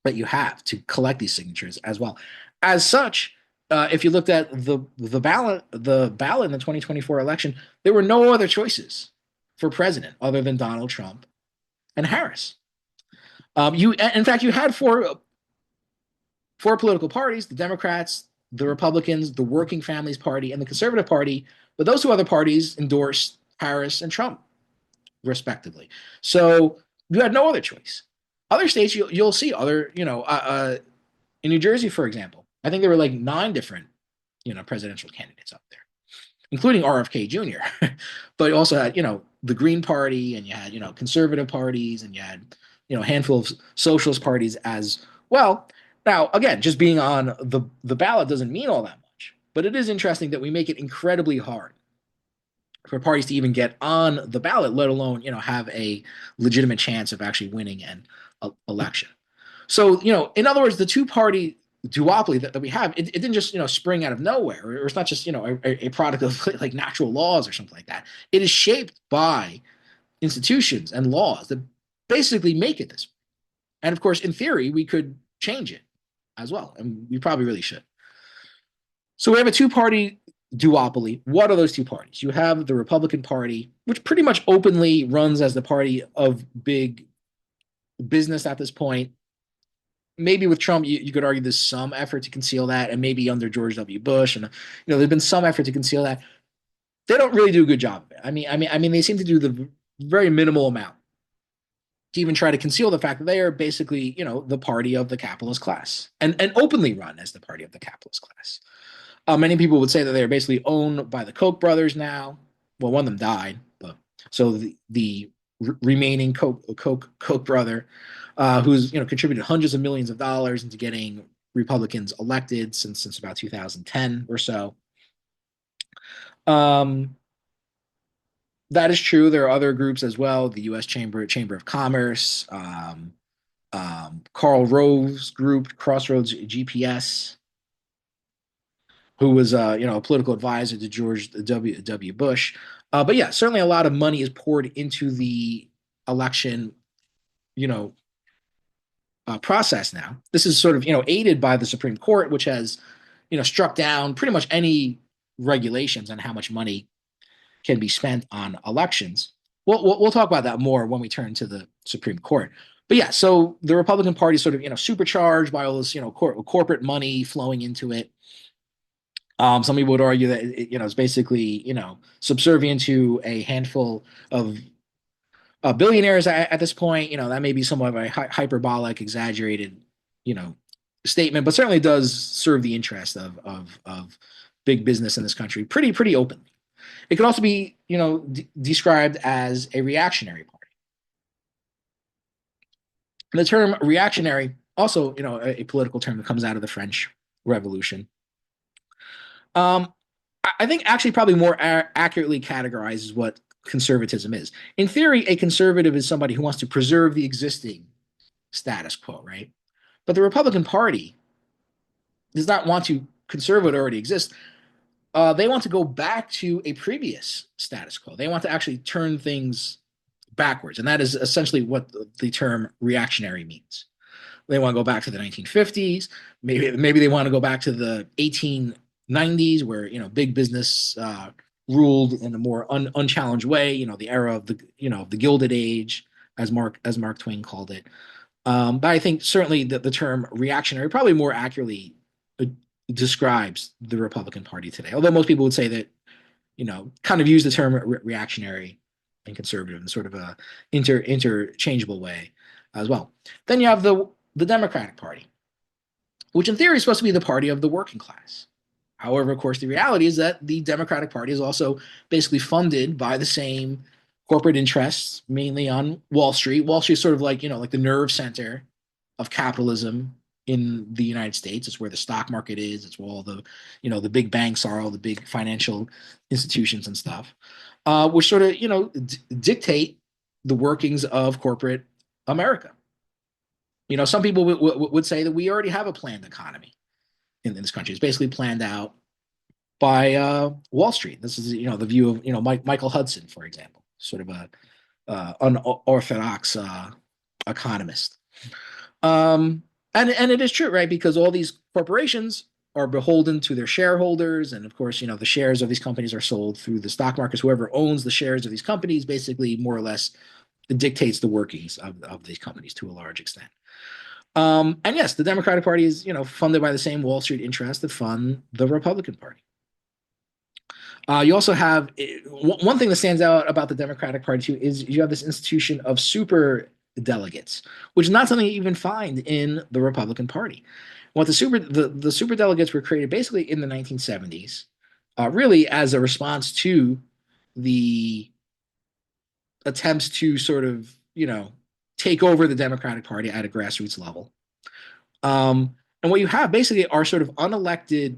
that you have to collect these signatures as well. As such, if you looked at the ballot in the 2024 election, there were no other choices for president other than Donald Trump and Harris. In fact, you had four political parties: the Democrats, the Republicans, the Working Families Party, and the Conservative Party. But those two other parties endorsed Harris and Trump, respectively. So you had no other choice. Other states, you'll see other, in New Jersey, for example, I think there were like nine different, presidential candidates up there, including RFK Jr. But you also had, the Green Party, and you had, conservative parties, and you had, a handful of socialist parties as well. Now, again, just being on the ballot doesn't mean all that much, but it is interesting that we make it incredibly hard for parties to even get on the ballot, let alone, have a legitimate chance of actually winning an election. So, in other words, the two-party duopoly that we have, it didn't just, spring out of nowhere, or it's not just, a product of like natural laws or something like that. It is shaped by institutions and laws that basically make it this way. And of course, in theory, we could change it as well, and we probably really should. So we have a two-party duopoly. What are those two parties? You have the Republican Party, which pretty much openly runs as the party of big business at this point. Maybe with Trump, you could argue there's some effort to conceal that, and maybe under George W. Bush, and there's been some effort to conceal that. They don't really do a good job of it. I mean, they seem to do the very minimal amount to even try to conceal the fact that they are basically, the party of the capitalist class, and openly run as the party of the capitalist class. Many people would say that they are basically owned by the Koch brothers now. Well, one of them died, but so the remaining Koch brother, who's contributed hundreds of millions of dollars into getting Republicans elected since about 2010 or so. That is true. There are other groups as well: the U.S. Chamber of Commerce, Karl Rove's group, Crossroads GPS, who was a political advisor to George W. Bush. But yeah, certainly a lot of money is poured into the election, you know, process now. This is sort of aided by the Supreme Court, which has struck down pretty much any regulations on how much money can be spent on elections. We'll talk about that more when we turn to the Supreme Court. But yeah, so the Republican Party is sort of supercharged by all this corporate money flowing into it. Some people would argue that it's basically subservient to a handful of billionaires at this point. That may be somewhat of a hyperbolic, exaggerated, you know, statement, but certainly does serve the interest of big business in this country pretty openly. It could also be described as a reactionary party. And the term reactionary, also a political term that comes out of the French Revolution. Um, I think actually probably more accurately categorizes what conservatism is. In theory, a conservative is somebody who wants to preserve the existing status quo, right? But the Republican Party does not want to conserve what already exists. They want to go back to a previous status quo. They want to actually turn things backwards, and that is essentially what the term reactionary means. They want to go back to the 1950s. Maybe they want to go back to the 1890s, where big business ruled in a more unchallenged way. The era of the Gilded Age, as Mark Twain called it. But I think certainly that the term reactionary probably more accurately describes the Republican Party today. Although most people would say that, kind of use the term reactionary and conservative in sort of a interchangeable way as well. Then you have the Democratic Party, which in theory is supposed to be the party of the working class. However, of course, the reality is that the Democratic Party is also basically funded by the same corporate interests, mainly on Wall Street. Wall Street is sort of like, like the nerve center of capitalism in the United States. It's where the stock market is. It's where all the big banks are, all the big financial institutions and stuff, which sort of, dictate the workings of corporate America. Some people would say that we already have a planned economy in this country. It's basically planned out by Wall Street. This is, the view of, Michael Hudson, for example, sort of a unorthodox economist. And it is true, right? Because all these corporations are beholden to their shareholders, and of course, the shares of these companies are sold through the stock markets. Whoever owns the shares of these companies basically more or less dictates the workings of these companies to a large extent. And yes, the Democratic Party is, funded by the same Wall Street interests that fund the Republican Party. You also have one thing that stands out about the Democratic Party too is you have this institution of super delegates, which is not something you even find in the Republican Party. What the super delegates were created basically in the 1970s, really as a response to the attempts to sort of take over the Democratic Party at a grassroots level. And what you have basically are sort of unelected,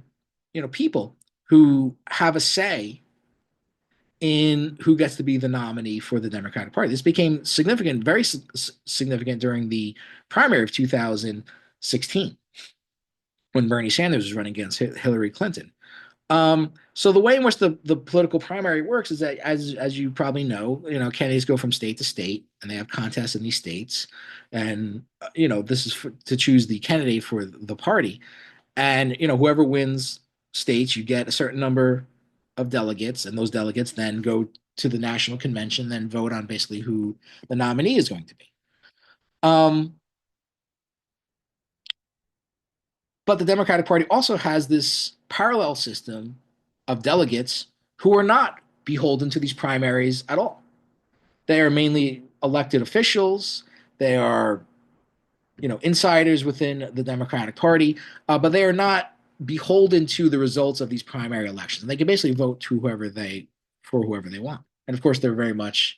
people who have a say in who gets to be the nominee for the Democratic Party. This became significant, very significant during the primary of 2016 when Bernie Sanders was running against Hillary Clinton. So the way in which the political primary works is that, as you probably know, candidates go from state to state, and they have contests in these states, and this is to choose the candidate for the party, and whoever wins states, you get a certain number of delegates, and those delegates then go to the national convention, then vote on basically who the nominee is going to be. Um, but the Democratic Party also has this parallel system of delegates who are not beholden to these primaries at all. They are mainly elected officials. They are, insiders within the Democratic Party, but they are not beholden to the results of these primary elections. And they can basically vote to whoever they want. And of course, they're very much,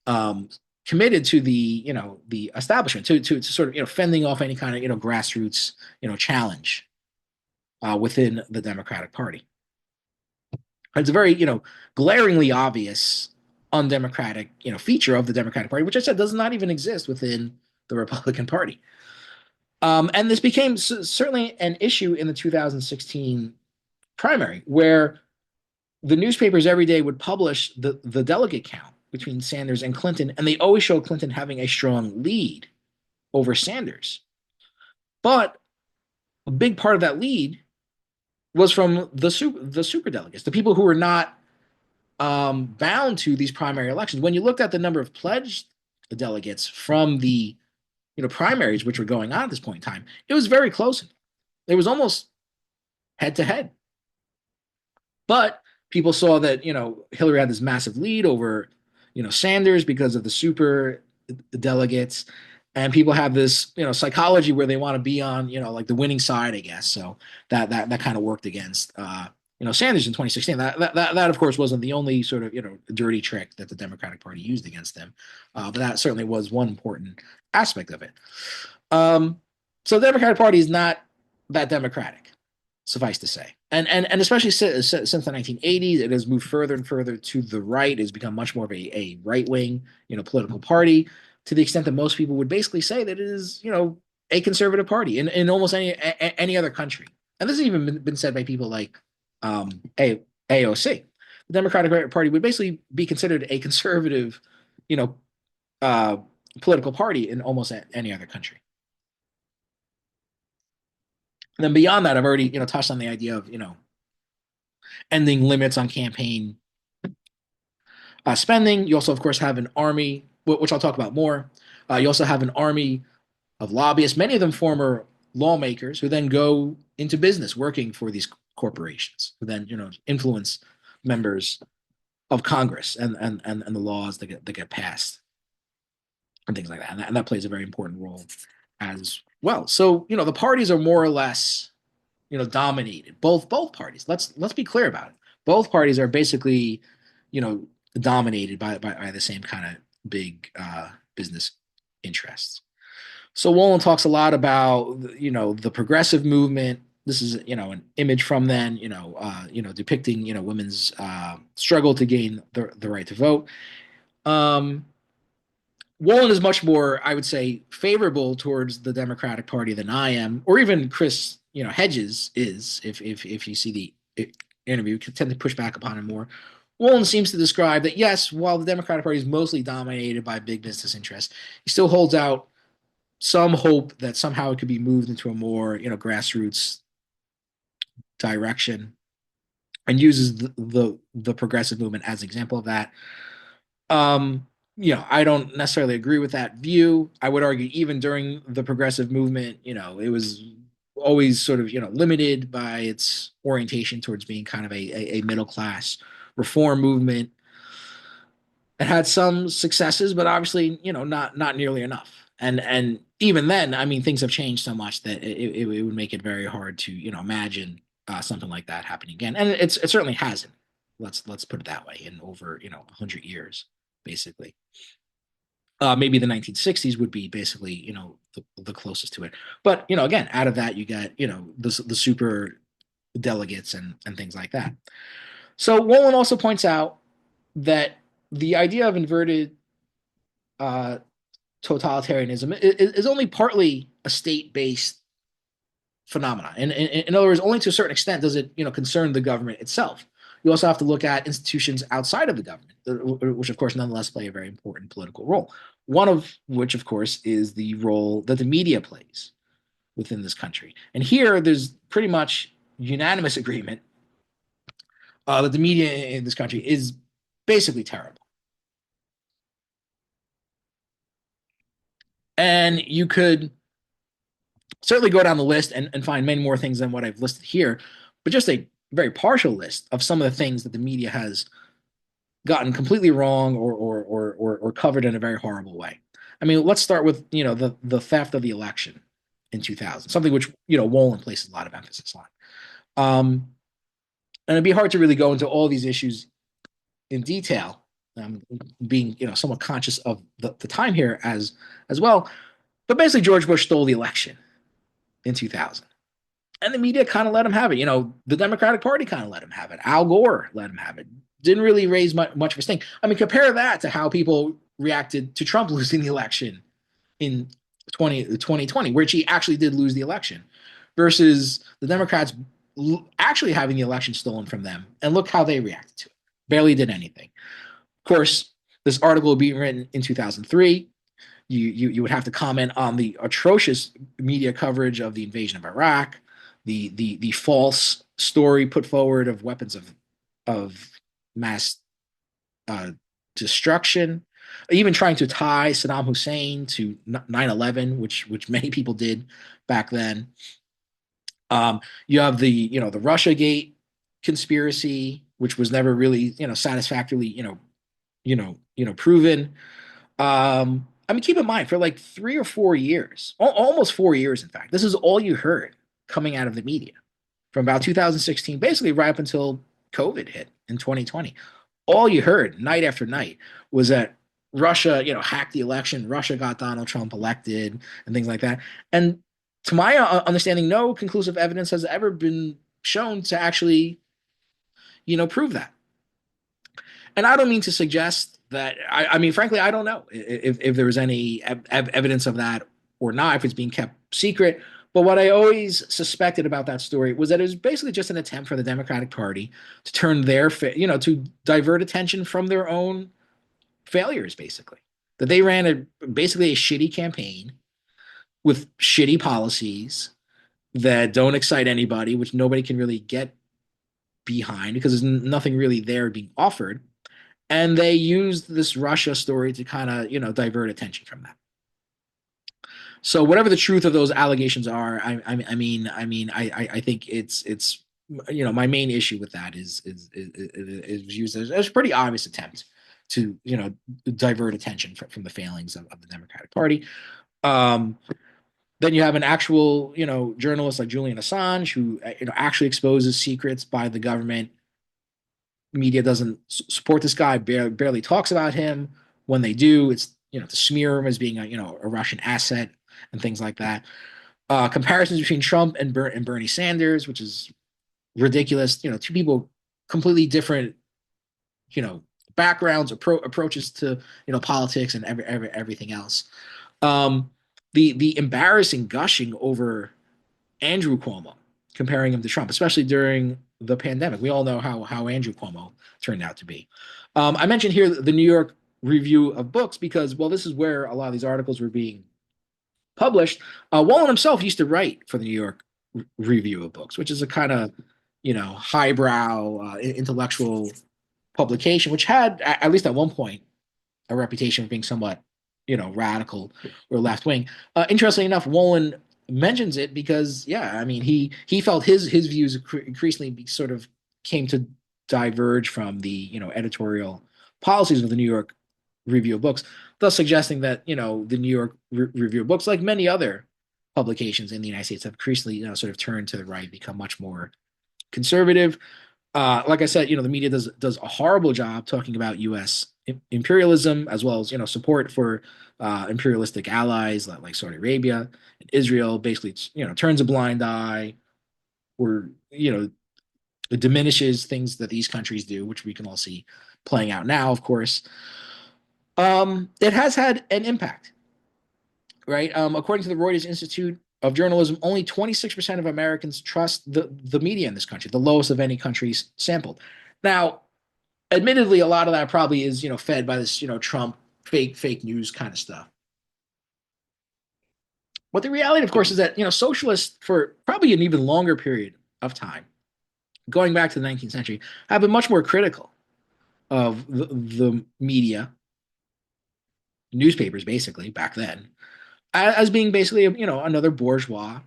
um, committed to the establishment, to sort of fending off any kind of grassroots challenge within the Democratic Party. It's a very glaringly obvious undemocratic feature of the Democratic Party, which I said does not even exist within the Republican Party. And this became certainly an issue in the 2016 primary, where the newspapers every day would publish the delegate count between Sanders and Clinton, and they always show Clinton having a strong lead over Sanders. But a big part of that lead was from the super delegates, the people who were not bound to these primary elections. When you looked at the number of pledged delegates from the primaries which were going on at this point in time, it was very close. It was almost head to head. But people saw that Hillary had this massive lead over Sanders because of the super delegates, and people have this psychology where they want to be on like the winning side, I guess. So that kind of worked against Sanders in 2016. That of course wasn't the only sort of dirty trick that the Democratic Party used against them, but that certainly was one important aspect of it. So the Democratic Party is not that democratic, suffice to say. And especially since the 1980s, it has moved further and further to the right. It has become much more of a right wing, political party, to the extent that most people would basically say that it is, a conservative party in almost any other country. And this has even been said by people like AOC. The Democratic Party would basically be considered a conservative, you know, uh, political party in almost any other country. And then beyond that, I've already touched on the idea of ending limits on campaign spending. You also, of course, have an army, which I'll talk about more. You also have an army of lobbyists, many of them former lawmakers, who then go into business working for these corporations, who then influence members of Congress and the laws that get passed and things like that. And that plays a very important role as well. So the parties are more or less dominated. Both parties. Let's be clear about it. Both parties are basically you know dominated by the same kind of big business interests. So Wolin talks a lot about the progressive movement. This is an image from then, depicting women's struggle to gain the right to vote. Um, Wolin is much more, I would say, favorable towards the Democratic Party than I am, or even Chris, Hedges is. If you see the interview, you tend to push back upon him more. Wolin seems to describe that yes, while the Democratic Party is mostly dominated by big business interests, he still holds out some hope that somehow it could be moved into a more, grassroots direction, and uses the progressive movement as an example of that. Um, I don't necessarily agree with that view. I would argue even during the progressive movement, it was always sort of, limited by its orientation towards being kind of a middle class reform movement. It had some successes, but obviously, not nearly enough. And even then, I mean, things have changed so much that it would make it very hard to, imagine something like that happening again. And it certainly hasn't. Let's put it that way. In over 100 years, basically. Maybe the 1960s would be basically the closest to it. But again, out of that you got the super delegates and things like that. So Wolin also points out that the idea of inverted uh, totalitarianism is only partly a state-based phenomena. And in other words, only to a certain extent does it concern the government itself. You also have to look at institutions outside of the government, which of course nonetheless play a very important political role. One of which, of course, is the role that the media plays within this country. And here, there's pretty much unanimous agreement that the media in this country is basically terrible. And you could certainly go down the list and find many more things than what I've listed here, but just a very partial list of some of the things that the media has gotten completely wrong or covered in a very horrible way. I mean, let's start with the theft of the election in 2000, something which Wolin places a lot of emphasis on. Um, and it'd be hard to really go into all these issues in detail, being somewhat conscious of the time here as well. But basically, George Bush stole the election in 2000. And the media kind of let him have it. The Democratic Party kind of let him have it. Al Gore let him have it. Didn't really raise much of a stink. I mean, compare that to how people reacted to Trump losing the election in 2020, which he actually did lose the election, versus the Democrats actually having the election stolen from them. And look how they reacted to it. Barely did anything. Of course, this article being written in 2003. You would have to comment on the atrocious media coverage of the invasion of Iraq, the false story put forward of weapons of mass uh, destruction, even trying to tie Saddam Hussein to 9/11, which many people did back then. You have the RussiaGate conspiracy, which was never really satisfactorily proven. I mean, keep in mind, for like 3 or 4 years, almost 4 years, in fact, this is all you heard coming out of the media from about 2016, basically right up until COVID hit in 2020. All you heard night after night was that Russia, hacked the election, Russia got Donald Trump elected, and things like that. And to my understanding, no conclusive evidence has ever been shown to actually, prove that. And I don't mean to suggest that. I mean, frankly, I don't know if there was any evidence of that or not, if it's being kept secret. But what I always suspected about that story was that it was basically just an attempt for the Democratic Party to turn to divert attention from their own failures, basically. That they ran basically a shitty campaign with shitty policies that don't excite anybody, which nobody can really get behind because there's nothing really there being offered. And they used this Russia story to kind of divert attention from that. So whatever the truth of those allegations are, I think it's my main issue with that is used as a pretty obvious attempt to divert attention from the failings of the Democratic Party. Um, then you have an actual journalist like Julian Assange who actually exposes secrets by the government. Media doesn't support this guy, barely talks about him. When they do, it's to smear him as being a Russian asset and things like that. Comparisons between Trump and Bernie Sanders, which is ridiculous. Two people completely different backgrounds, approaches to politics and everything else. Um, the embarrassing gushing over Andrew Cuomo, comparing him to Trump, especially during the pandemic. We all know how Andrew Cuomo turned out to be. I mentioned here the New York Review of Books because, well, this is where a lot of these articles were being published. Wallen himself used to write for the New York Review of Books, which is a kind of, highbrow intellectual publication, which had, at least at one point, a reputation of being somewhat, radical or left wing. Interestingly enough, Wallen mentions it because, yeah, I mean, he felt his views increasingly sort of came to diverge from the editorial policies of the New York Review of Books, thus suggesting that the New York Review of Books, like many other publications in the United States, have increasingly sort of turned to the right, become much more conservative. Like I said, the media does a horrible job talking about U.S. imperialism, as well as support for imperialistic allies like Saudi Arabia and Israel. Basically, turns a blind eye, or it diminishes things that these countries do, which we can all see playing out now. Of course, it has had an impact, right? According to the Reuters Institute of Journalism, only 26% of Americans trust the media in this country, the lowest of any countries sampled. Now, admittedly, a lot of that probably is fed by this Trump fake news kind of stuff. But the reality, of course, is that socialists for probably an even longer period of time, going back to the 19th century, have been much more critical of the media, newspapers, basically back then, as being basically another bourgeois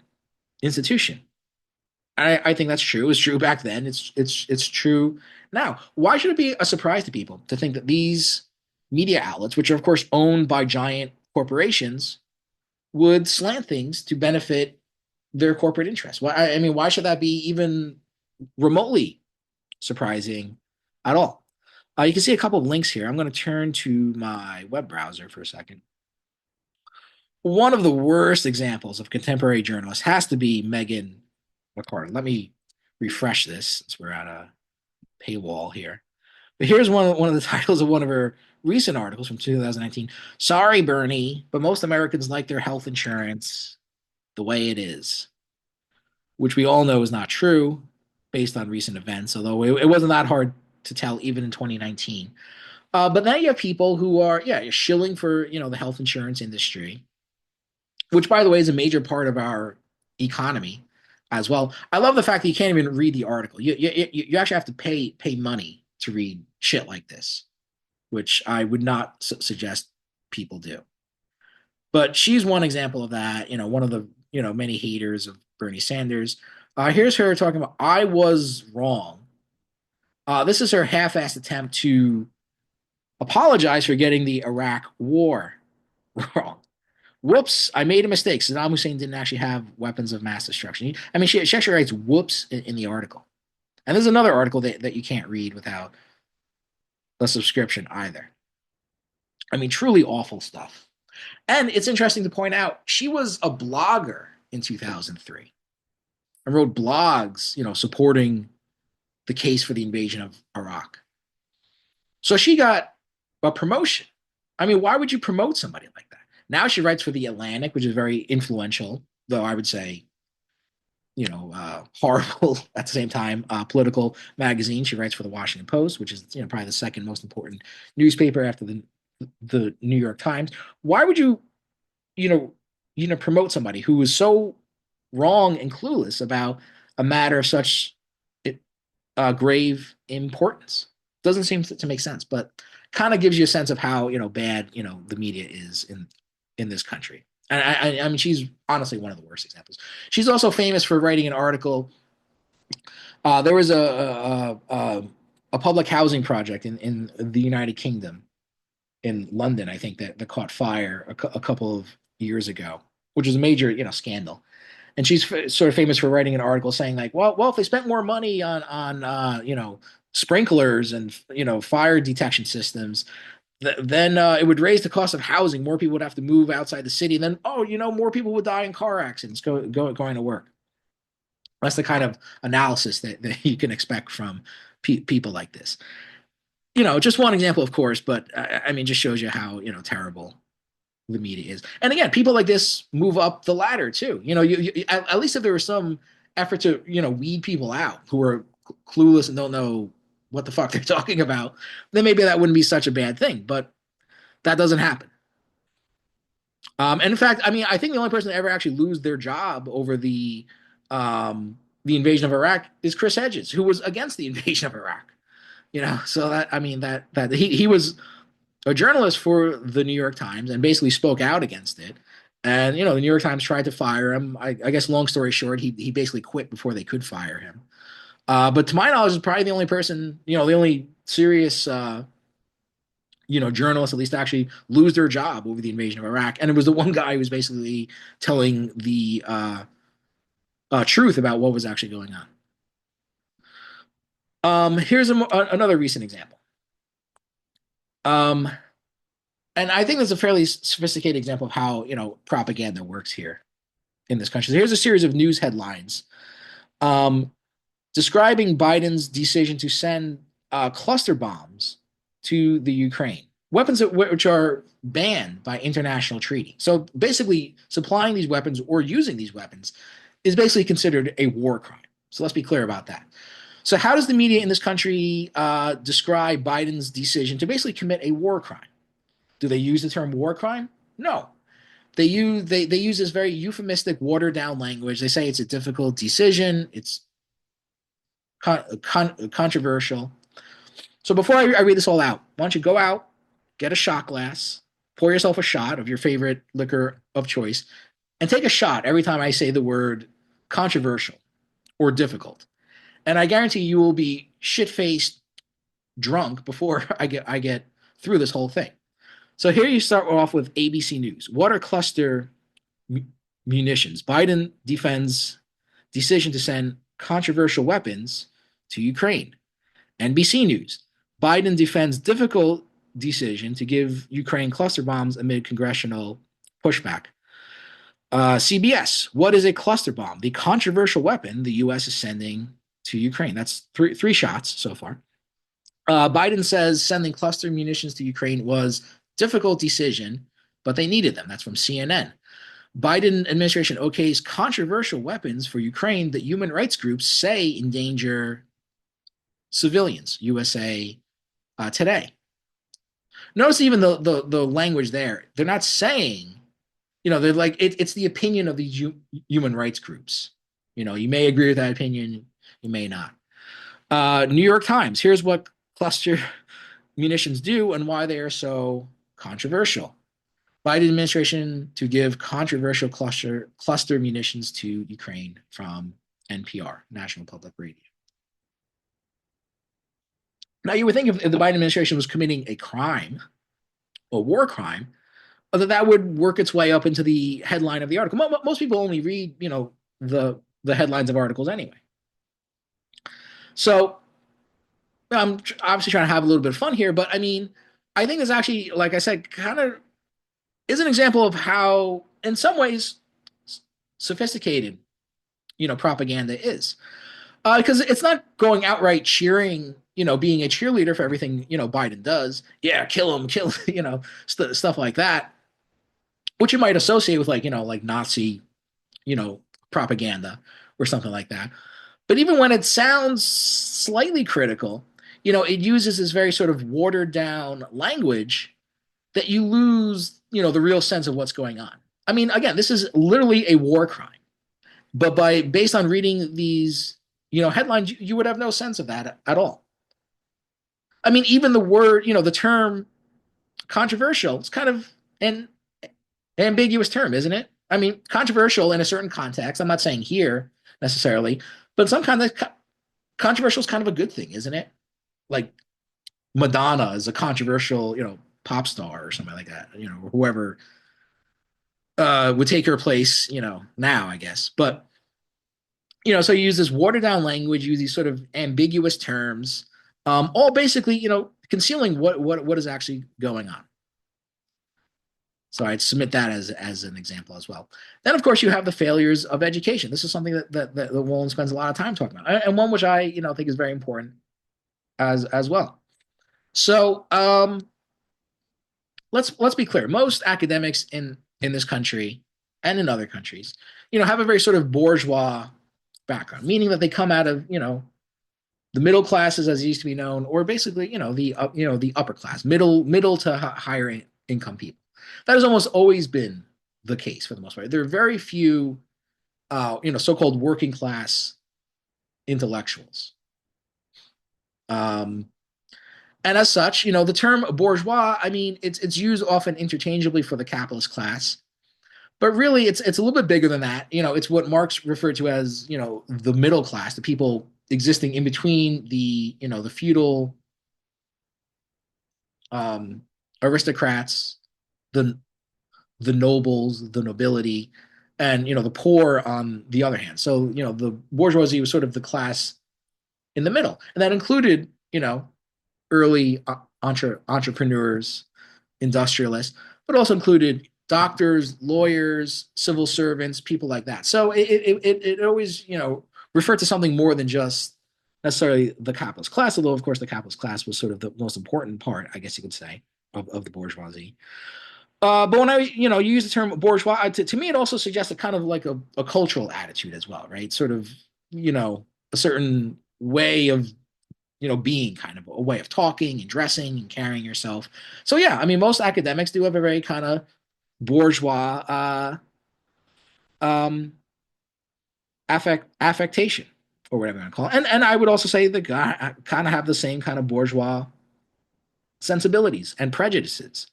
institution. I think that's true. It's true back then. It's true now. Why should it be a surprise to people to think that these media outlets, which are of course owned by giant corporations, would slant things to benefit their corporate interests? Why? I mean, why should that be even remotely surprising at all? You can see a couple of links here. I'm going to turn to my web browser for a second. One of the worst examples of contemporary journalists has to be Megan McCarthy. Let me refresh this since we're at a paywall here. But here's one of the titles of one of her recent articles from 2019. Sorry, Bernie, but most Americans like their health insurance the way it is, which we all know is not true based on recent events, although it wasn't that hard to tell even in 2019. But now you have people who are, yeah, shilling for, the health insurance industry, which, by the way, is a major part of our economy as well. I love the fact that you can't even read the article. You actually have to pay money to read shit like this, which I would not suggest people do. But she's one example of that. One of the many haters of Bernie Sanders. Here's her talking about I was wrong. This is her half-assed attempt to apologize for getting the Iraq War wrong. Whoops, I made a mistake. Saddam Hussein didn't actually have weapons of mass destruction. I mean, she actually writes whoops in the article. And there's another article that you can't read without a subscription either. I mean, truly awful stuff. And it's interesting to point out, she was a blogger in 2003 and wrote blogs, supporting the case for the invasion of Iraq. So she got a promotion. I mean, why would you promote somebody like that? Now she writes for The Atlantic, which is very influential, though I would say, horrible at the same time, political magazine. She writes for the Washington Post, which is, probably the second most important newspaper after the New York Times. Why would you, you know, promote somebody who is so wrong and clueless about a matter of such grave importance? Doesn't seem to make sense, but kind of gives you a sense of how bad the media is in this country. And I mean, she's honestly one of the worst examples. She's also famous for writing an article. There was a public housing project in the United Kingdom, in London, I think, that caught fire a couple of years ago, which was a major scandal. And she's sort of famous for writing an article saying like, well, if they spent more money on sprinklers and fire detection systems, then it would raise the cost of housing. More people would have to move outside the city. And then, more people would die in car accidents going to work. That's the kind of analysis that you can expect from people like this. Just one example, of course, but I mean, just shows you how terrible the media is. And again, people like this move up the ladder too. At least if there was some effort to weed people out who are clueless and don't know what the fuck they're talking about, then maybe that wouldn't be such a bad thing. But that doesn't happen. And in fact, I mean, I think the only person to ever actually lose their job over the invasion of Iraq is Chris Hedges, who was against the invasion of Iraq. So that I mean that he was a journalist for the New York Times and basically spoke out against it. And the New York Times tried to fire him. I guess long story short, he basically quit before they could fire him. But to my knowledge, is probably the only person, the only serious journalists at least actually lose their job over the invasion of Iraq. And it was the one guy who was basically telling the truth about what was actually going on. Here's another recent example. Um, and I think that's a fairly sophisticated example of how propaganda works here in this country. So here's a series of news headlines um, describing Biden's decision to send cluster bombs to the Ukraine, weapons which are banned by international treaty. So basically, supplying these weapons or using these weapons is basically considered a war crime. So let's be clear about that. So how does the media in this country describe Biden's decision to basically commit a war crime? Do they use the term war crime? No. They use this very euphemistic, watered down language. They say it's a difficult decision. It's controversial. So before I read this all out, why don't you go out, get a shot glass, pour yourself a shot of your favorite liquor of choice, and take a shot every time I say the word controversial or difficult. And I guarantee you will be shit faced drunk before I get through this whole thing. So here you start off with ABC News. Water cluster munitions. Biden defends decision to send controversial weapons to Ukraine. NBC News. Biden defends difficult decision to give Ukraine cluster bombs amid congressional pushback. CBS. What is a cluster bomb? The controversial weapon the U.S. is sending to Ukraine. That's three shots so far. Biden says sending cluster munitions to Ukraine was difficult decision, but they needed them. That's from CNN. Biden administration okays controversial weapons for Ukraine that human rights groups say endanger civilians. USA Today. Notice even the language there. They're not saying, they're like it's the opinion of these human rights groups. You may agree with that opinion, you may not. New York Times. Here's what cluster munitions do and why they are so controversial. Biden administration to give controversial cluster munitions to Ukraine from NPR, National Public Radio. Now, you would think if the Biden administration was committing a crime, a war crime, that would work its way up into the headline of the article. Most people only read, the headlines of articles anyway. So I'm obviously trying to have a little bit of fun here, but I mean, I think it's actually, like I said, kind of is an example of how, in some ways, sophisticated, propaganda is. Because it's not going outright cheering, being a cheerleader for everything, Biden does. Yeah, kill him, stuff like that, which you might associate with like Nazi, propaganda or something like that. But even when it sounds slightly critical, it uses this very sort of watered down language that you lose, the real sense of what's going on. I mean, again, this is literally a war crime. But based on reading these, headlines, you would have no sense of that at all. I mean, even the word, the term controversial, it's kind of an ambiguous term, isn't it? I mean, controversial in a certain context. I'm not saying here necessarily, but some kind of controversial is kind of a good thing, isn't it? Like Madonna is a controversial, pop star or something like that, whoever would take her place, now, I guess. But, so you use this watered down language, use these sort of ambiguous terms, all basically, concealing what is actually going on. So I'd submit that as an example as well. Then, of course, you have the failures of education. This is something that Wolin spends a lot of time talking about, and one which I think is very important as well. So let's be clear. Most academics in this country and in other countries, have a very sort of bourgeois background, meaning that they come out of the middle classes as it used to be known, or basically the upper class, middle to higher income people. That has almost always been the case for the most part. There are very few, so-called working class intellectuals. Um, and as such, the term bourgeois, I mean, it's used often interchangeably for the capitalist class, but really it's a little bit bigger than that. It's what Marx referred to as, the middle class, the people existing in between the feudal um, aristocrats, the the nobles, the nobility, and the poor on the other hand. So the bourgeoisie was sort of the class in the middle, and that included early entrepreneurs, industrialists, but also included doctors, lawyers, civil servants, people like that. So it always referred to something more than just necessarily the capitalist class, although of course the capitalist class was sort of the most important part, I guess you could say, of the bourgeoisie. But when I, use the term bourgeois, to me, it also suggests a kind of like a cultural attitude as well, right? Sort of, a certain way of, being, kind of a way of talking and dressing and carrying yourself. So yeah, I mean, most academics do have a very kind of bourgeois um, affectation, or whatever you want to call it. And I would also say that I kind of have the same kind of bourgeois sensibilities and prejudices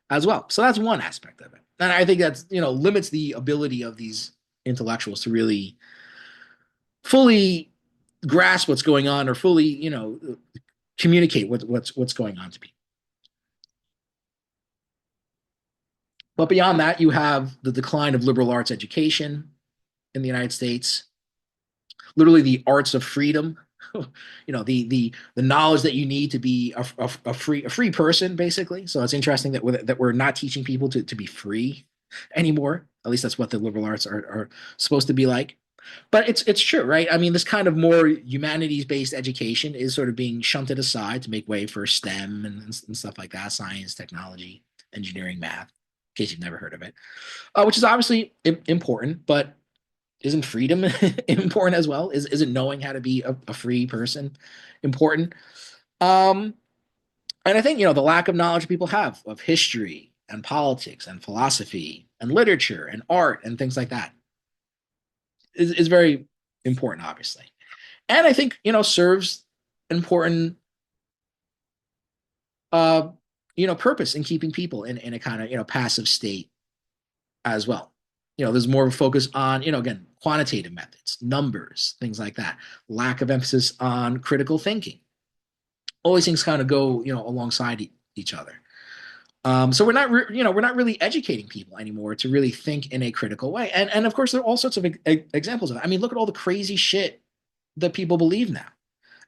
as well. So that's one aspect of it. And I think that's, limits the ability of these intellectuals to really fully grasp what's going on, or fully, communicate what's going on to people. But beyond that, you have the decline of liberal arts education in the United States, literally the arts of freedom. The knowledge that you need to be a free person, basically. So it's interesting that we're not teaching people to be free anymore. At least that's what the liberal arts are supposed to be like. But it's true, right? I mean, this kind of more humanities based education is sort of being shunted aside to make way for STEM and stuff like that: science, technology, engineering, math. In case you've never heard of it, which is obviously important, but isn't freedom important as well? Isn't knowing how to be a free person important? Um, and I think the lack of knowledge people have of history and politics and philosophy and literature and art and things like that is very important, obviously. And I think serves important uh purpose in keeping people in a kind of passive state as well. There's more of a focus on, again, quantitative methods, numbers, things like that. Lack of emphasis on critical thinking. All these things kind of go, alongside each other. So we're not really educating people anymore to really think in a critical way. And of course, there are all sorts of examples of it. I mean, look at all the crazy shit that people believe now.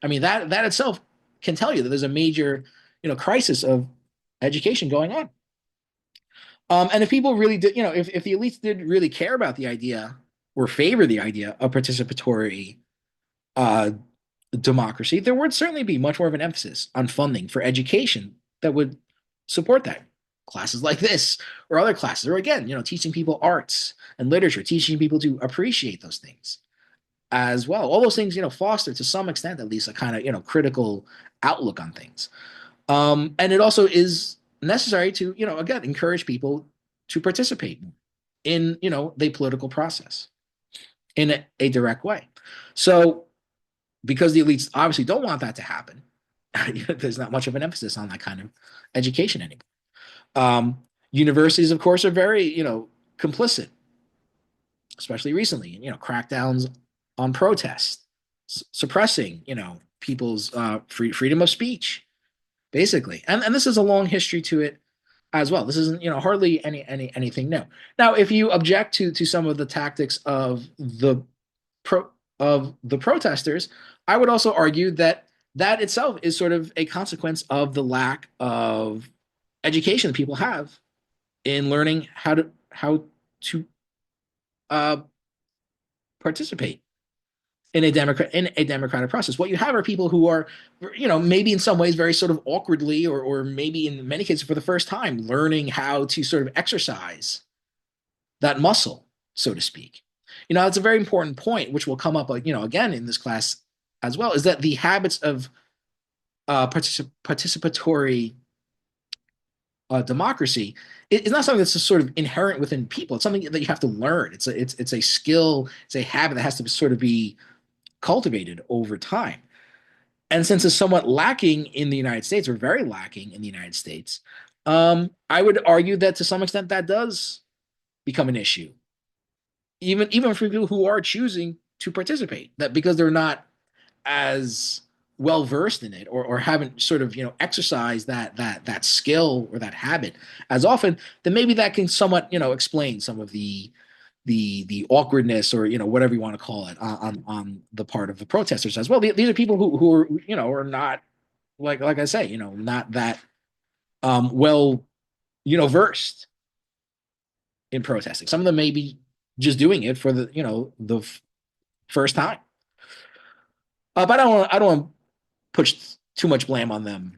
I mean, that itself can tell you that there's a major, crisis of education going on. And if people really did, if the elites did really care about the idea or favor the idea of participatory uh, democracy, there would certainly be much more of an emphasis on funding for education that would support that. Classes like this, or other classes, or again, teaching people arts and literature, teaching people to appreciate those things as well. All those things, foster to some extent, at least, a kind of, critical outlook on things. And it also is necessary to, again, encourage people to participate in, the political process in a direct way. So, because the elites obviously don't want that to happen, there's not much of an emphasis on that kind of education anymore. Universities, of course, are very, complicit, especially recently, in, crackdowns on protest, suppressing, people's freedom of speech, basically. And this is a long history to it as well. This isn't, hardly anything new. Now, if you object to some of the tactics pro, of the protesters, I would also argue that itself is sort of a consequence of the lack of education that people have in learning how to uh, participate in a democratic process. What you have are people who are, maybe in some ways very sort of awkwardly, or maybe in many cases for the first time, learning how to sort of exercise that muscle, so to speak. That's a very important point, which will come up, again in this class as well, is that the habits of participatory democracy, it's not something that's just sort of inherent within people. It's something that you have to learn. It's a skill. It's a habit that has to sort of be cultivated over time. And since it's somewhat lacking in the United States, or very lacking in the United States, I would argue that to some extent that does become an issue, even for people who are choosing to participate. That because they're not as well versed in it, or haven't sort of exercised that skill or that habit as often, then maybe that can somewhat explain some of the awkwardness, or whatever you want to call it, on the part of the protesters as well. These are people who are are not, like I say, not that well versed in protesting. Some of them may be just doing it for the first time. But I don't want to push too much blame on them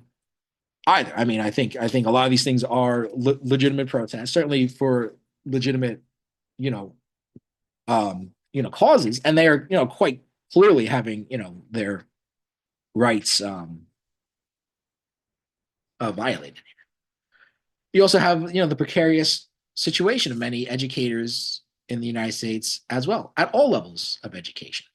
either. I mean, I think a lot of these things are legitimate protests, certainly for legitimate you know causes, and they are quite clearly having their rights violated. You also have the precarious situation of many educators in the United States as well, at all levels of education,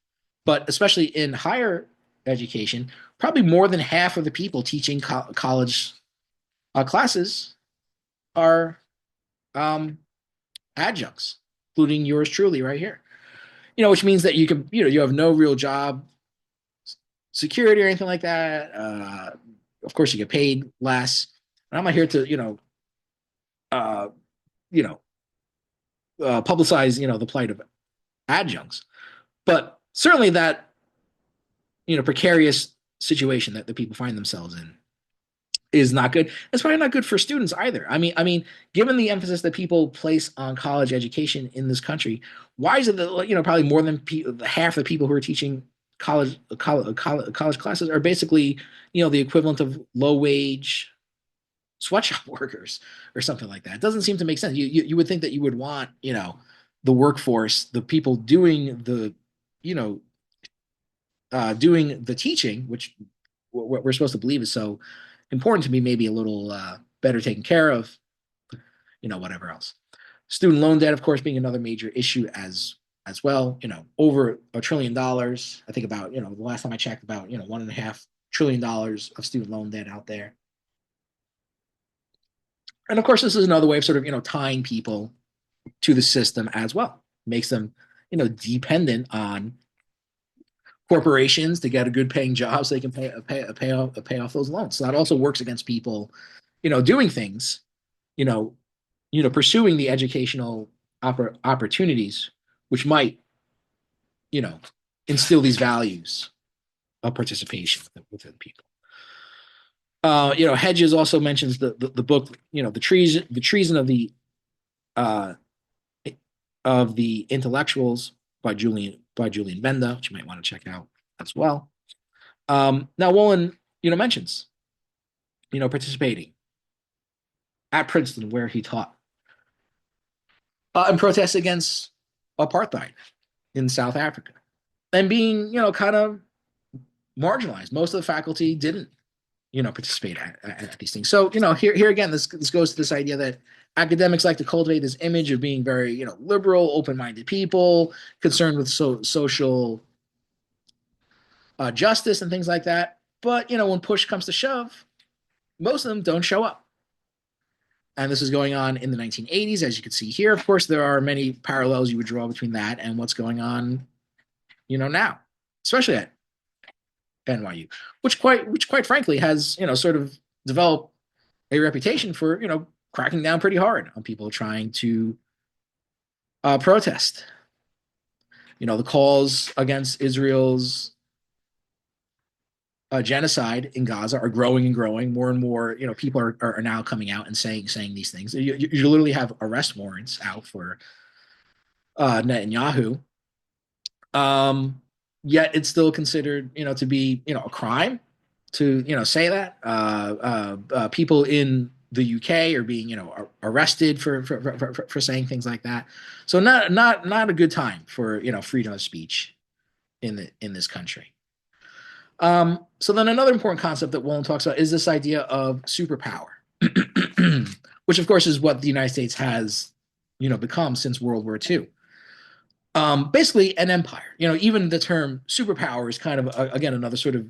but especially in higher education. Probably more than half of the people teaching college classes are um, adjuncts, including yours truly right here. Which means that you have no real job security or anything like that. Of course, you get paid less. And I'm not here to uh, you know publicize the plight of adjuncts, but certainly that precarious situation that the people find themselves in is not good. It's probably not good for students either. I mean, given the emphasis that people place on college education in this country, why is it that probably more than half the people who are teaching college classes are basically the equivalent of low wage sweatshop workers or something like that? It doesn't seem to make sense. You would think that you would want the workforce, the people doing the you know doing the teaching, which what we're supposed to believe is so important to be maybe a little better taken care of, whatever else. Student loan debt, of course, being another major issue as well. Over $1 trillion. I think about the last time I checked, about $1.5 trillion of student loan debt out there. And of course, this is another way of sort of tying people to the system as well. Makes them dependent on corporations to get a good paying job so they can pay off those loans. So that also works against people, doing things, you know, pursuing the educational opportunities, which might, you know, instill these values of participation within people. Hedges also mentions the book, the treason uh, of the intellectuals by Julian Benda, which you might want to check out as well. Now, Wolin, mentions, participating at Princeton, where he taught, in protests against apartheid in South Africa, and being, kind of marginalized. Most of the faculty didn't, participate at these things. So, here again, this goes to this idea that academics like to cultivate this image of being very, liberal, open-minded people, concerned with social justice and things like that. But when push comes to shove, most of them don't show up. And this is going on in the 1980s, as you can see here. Of course, there are many parallels you would draw between that and what's going on, now, especially at NYU, which quite frankly has, sort of developed a reputation for, cracking down pretty hard on people trying to protest. The calls against Israel's genocide in Gaza are growing and growing. More and more, people are now coming out and saying these things. You literally have arrest warrants out for Netanyahu. Yet it's still considered, to be, a crime to, say that. People in the UK are being, arrested for saying things like that. So not a good time for, freedom of speech in this country. So then another important concept that Wolin talks about is this idea of superpower. which of course is what the United States has, become since World War II. Basically, an empire. Even the term superpower is kind of again another sort of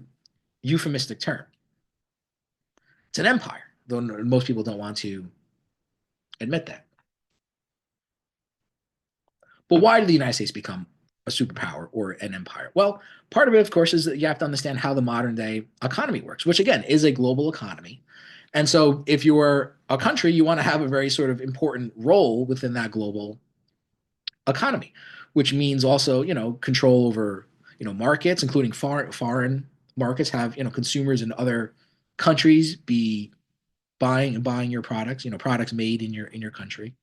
euphemistic term. It's an empire, though most people don't want to admit that. But why did the United States become a superpower or an empire? Well, part of it, of course, is that you have to understand how the modern day economy works, which again is a global economy. And so, if you're a country, you want to have a very sort of important role within that global economy, which means also, control over, markets, including foreign markets, have, consumers in other countries be buying your products, products made in your country.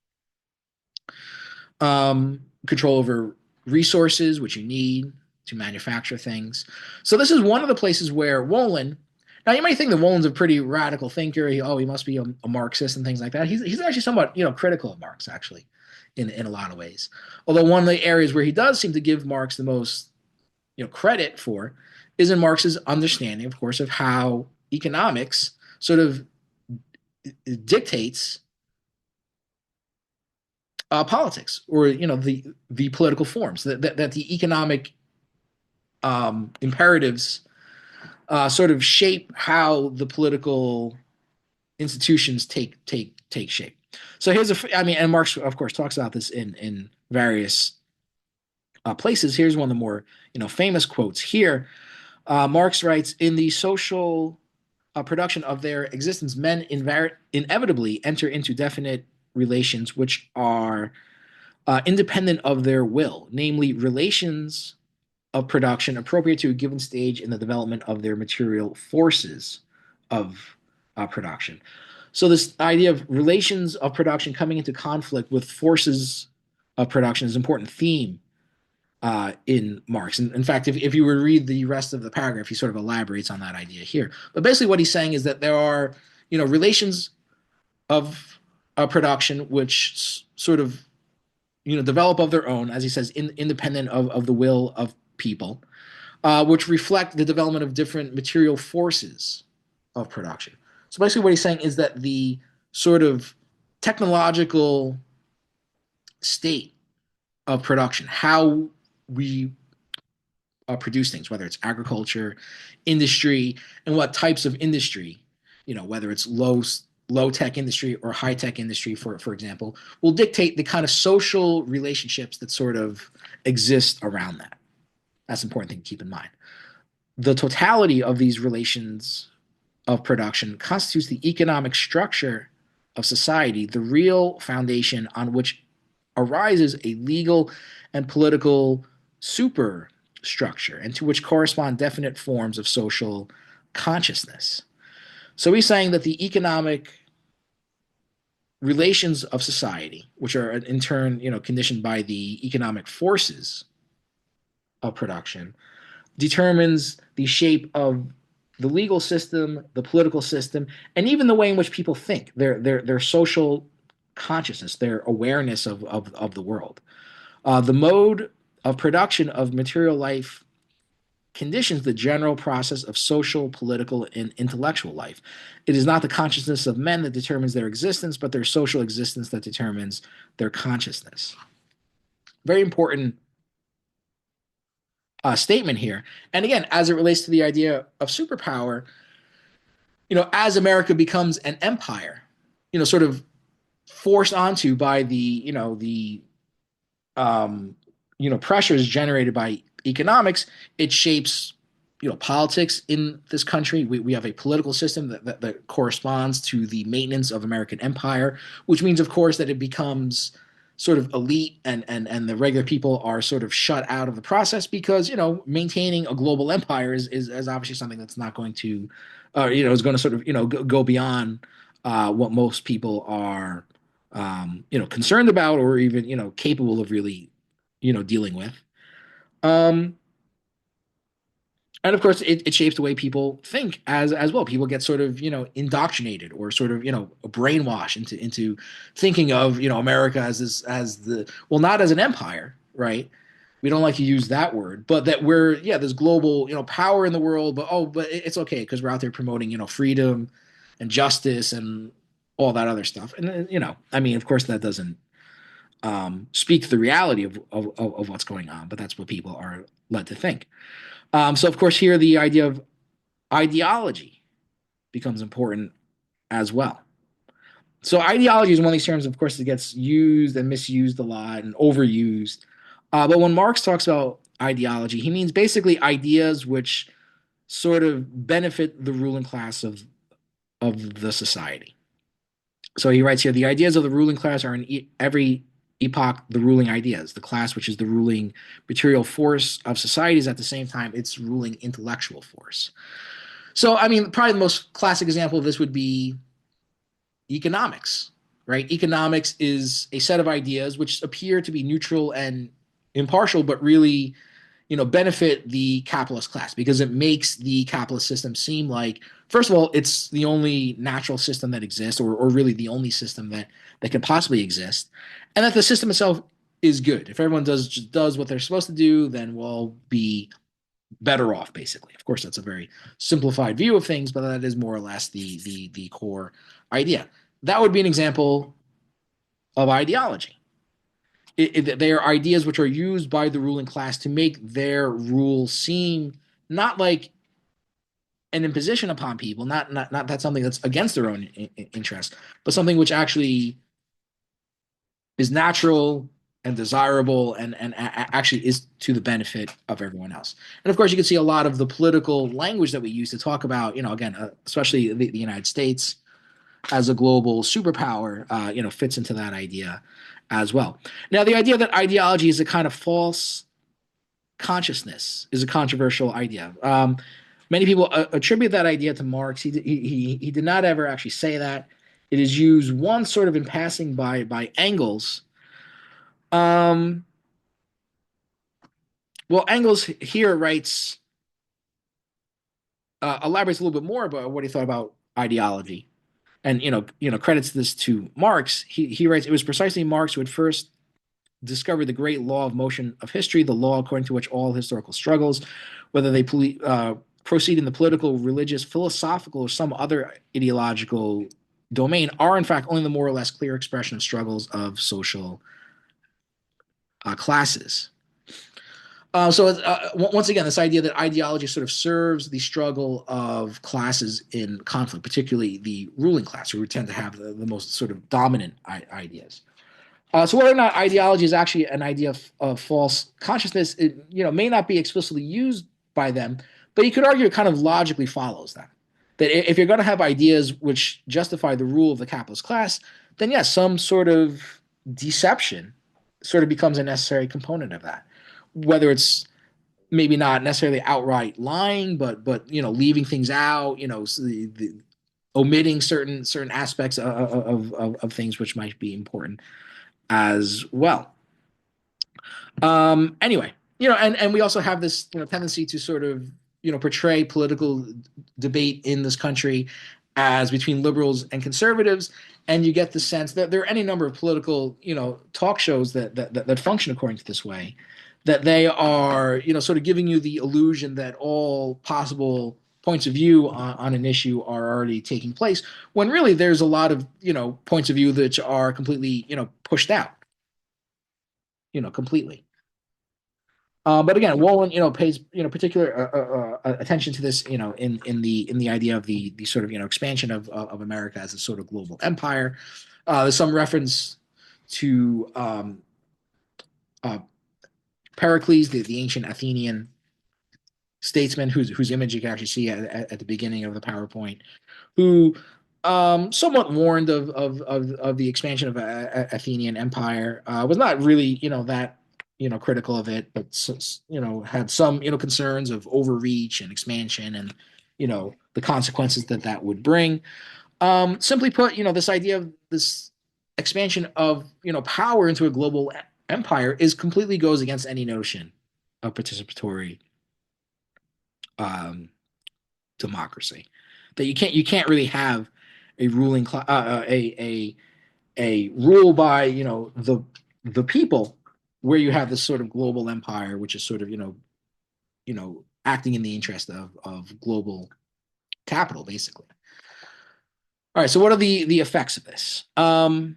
Control over resources, which you need to manufacture things. So this is one of the places where Wolin. Now you might think that Wolin's a pretty radical thinker. He must be a Marxist and things like that. He's actually somewhat critical of Marx actually, in a lot of ways. Although one of the areas where he does seem to give Marx the most credit for is in Marx's understanding, of course, of how economics sort of dictates politics, or the political forms, that the economic imperatives sort of shape how the political institutions take shape. So and Marx of course talks about this in various places. Here's one of the more famous quotes here. Marx writes, in the social production of their existence, men inevitably enter into definite relations which are independent of their will, namely relations of production appropriate to a given stage in the development of their material forces of production. So this idea of relations of production coming into conflict with forces of production is an important theme in Marx. And in fact, if you were to read the rest of the paragraph, he sort of elaborates on that idea here. But basically what he's saying is that there are, relations of production which sort of, develop of their own, as he says, independent of the will of people, which reflect the development of different material forces of production. So basically what he's saying is that the sort of technological state of production, how we produce things, whether it's agriculture, industry, and what types of industry, whether it's low tech industry or high tech industry, for example, will dictate the kind of social relationships that sort of exist around that. That's an important thing to keep in mind. The totality of these relations of production constitutes the economic structure of society, the real foundation on which arises a legal and political superstructure, and to which correspond definite forms of social consciousness. So he's saying that the economic relations of society, which are in turn, conditioned by the economic forces of production, determines the shape of the legal system, the political system, and even the way in which people think, their social consciousness, their awareness of the world. The mode of production of material life conditions the general process of social, political, and intellectual life. It is not the consciousness of men that determines their existence, but their social existence that determines their consciousness. Very important statement here. And again, as it relates to the idea of superpower, as America becomes an empire, sort of forced onto by the pressures generated by economics, it shapes, politics in this country. We have a political system that corresponds to the maintenance of American empire, which means, of course, that it becomes sort of elite, and the regular people are sort of shut out of the process because, maintaining a global empire is obviously something that's not going to, is going to sort of, go beyond what most people are, concerned about, or even, capable of really, dealing with. Um, and of course, it shapes the way people think as well. People get sort of indoctrinated, or sort of brainwashed into thinking of America as the, well, not as an empire, right? We don't like to use that word, but that we're, this global power in the world. But it's okay because we're out there promoting freedom and justice and all that other stuff. And I mean, of course, that doesn't speak to the reality of what's going on, but that's what people are led to think. So, of course, here the idea of ideology becomes important as well. So, ideology is one of these terms, of course, that gets used and misused a lot and overused. But when Marx talks about ideology, he means basically ideas which sort of benefit the ruling class of the society. So he writes here, the ideas of the ruling class are in every epoch the ruling ideas. The class, which is the ruling material force of society, is at the same time its ruling intellectual force. So, I mean, probably the most classic example of this would be economics, right? Economics is a set of ideas which appear to be neutral and impartial, but really benefit the capitalist class because it makes the capitalist system seem like, first of all, it's the only natural system that exists, or really the only system that can possibly exist, and that the system itself is good. If everyone does what they're supposed to do, then we'll be better off, basically. Of course, that's a very simplified view of things, but that is more or less the core idea. That would be an example of ideology. They are ideas which are used by the ruling class to make their rule seem not like an imposition upon people, not that something that's against their own interest, but something which actually is natural and desirable and actually is to the benefit of everyone else. And of course, you can see a lot of the political language that we use to talk about, again, especially the United States as a global superpower, fits into that idea as well. Now, the idea that ideology is a kind of false consciousness is a controversial idea. Many people attribute that idea to Marx. He did not ever actually say that. It is used one sort of in passing by Engels. Um, well, Engels here writes, elaborates a little bit more about what he thought about ideology, and credits this to Marx. He writes, it was precisely Marx who had first discovered the great law of motion of history, the law according to which all historical struggles, whether they proceed in the political, religious, philosophical, or some other ideological domain, are in fact only the more or less clear expression of struggles of social classes. So once again, this idea that ideology sort of serves the struggle of classes in conflict, particularly the ruling class, who tend to have the most sort of dominant ideas. So whether or not ideology is actually an idea of false consciousness, it may not be explicitly used by them, but you could argue it kind of logically follows that. That if you're going to have ideas which justify the rule of the capitalist class, then yes, some sort of deception sort of becomes a necessary component of that. Whether it's maybe not necessarily outright lying, but leaving things out, so omitting certain aspects of things which might be important as well. Anyway, and we also have this tendency to sort of portray political debate in this country as between liberals and conservatives, and you get the sense that there are any number of political talk shows that function according to this way, that they are sort of giving you the illusion that all possible points of view on an issue are already taking place, when really there's a lot of points of view that are completely pushed out completely. But again, Wolin, pays particular attention to this, in the idea of the sort of expansion of America as a sort of global empire. There's some reference to uh, Pericles, the ancient Athenian statesman, whose image you can actually see at the beginning of the PowerPoint, who somewhat warned of the expansion of Athenian Empire. Was not really that critical of it, but had some concerns of overreach and expansion, and the consequences that would bring. Simply put, this idea of this expansion of power into a global empire is completely goes against any notion of participatory um, democracy. That you can't really have a ruling a rule by the people, where you have this sort of global empire which is sort of acting in the interest of global capital, basically. All right, so what are the effects of this? In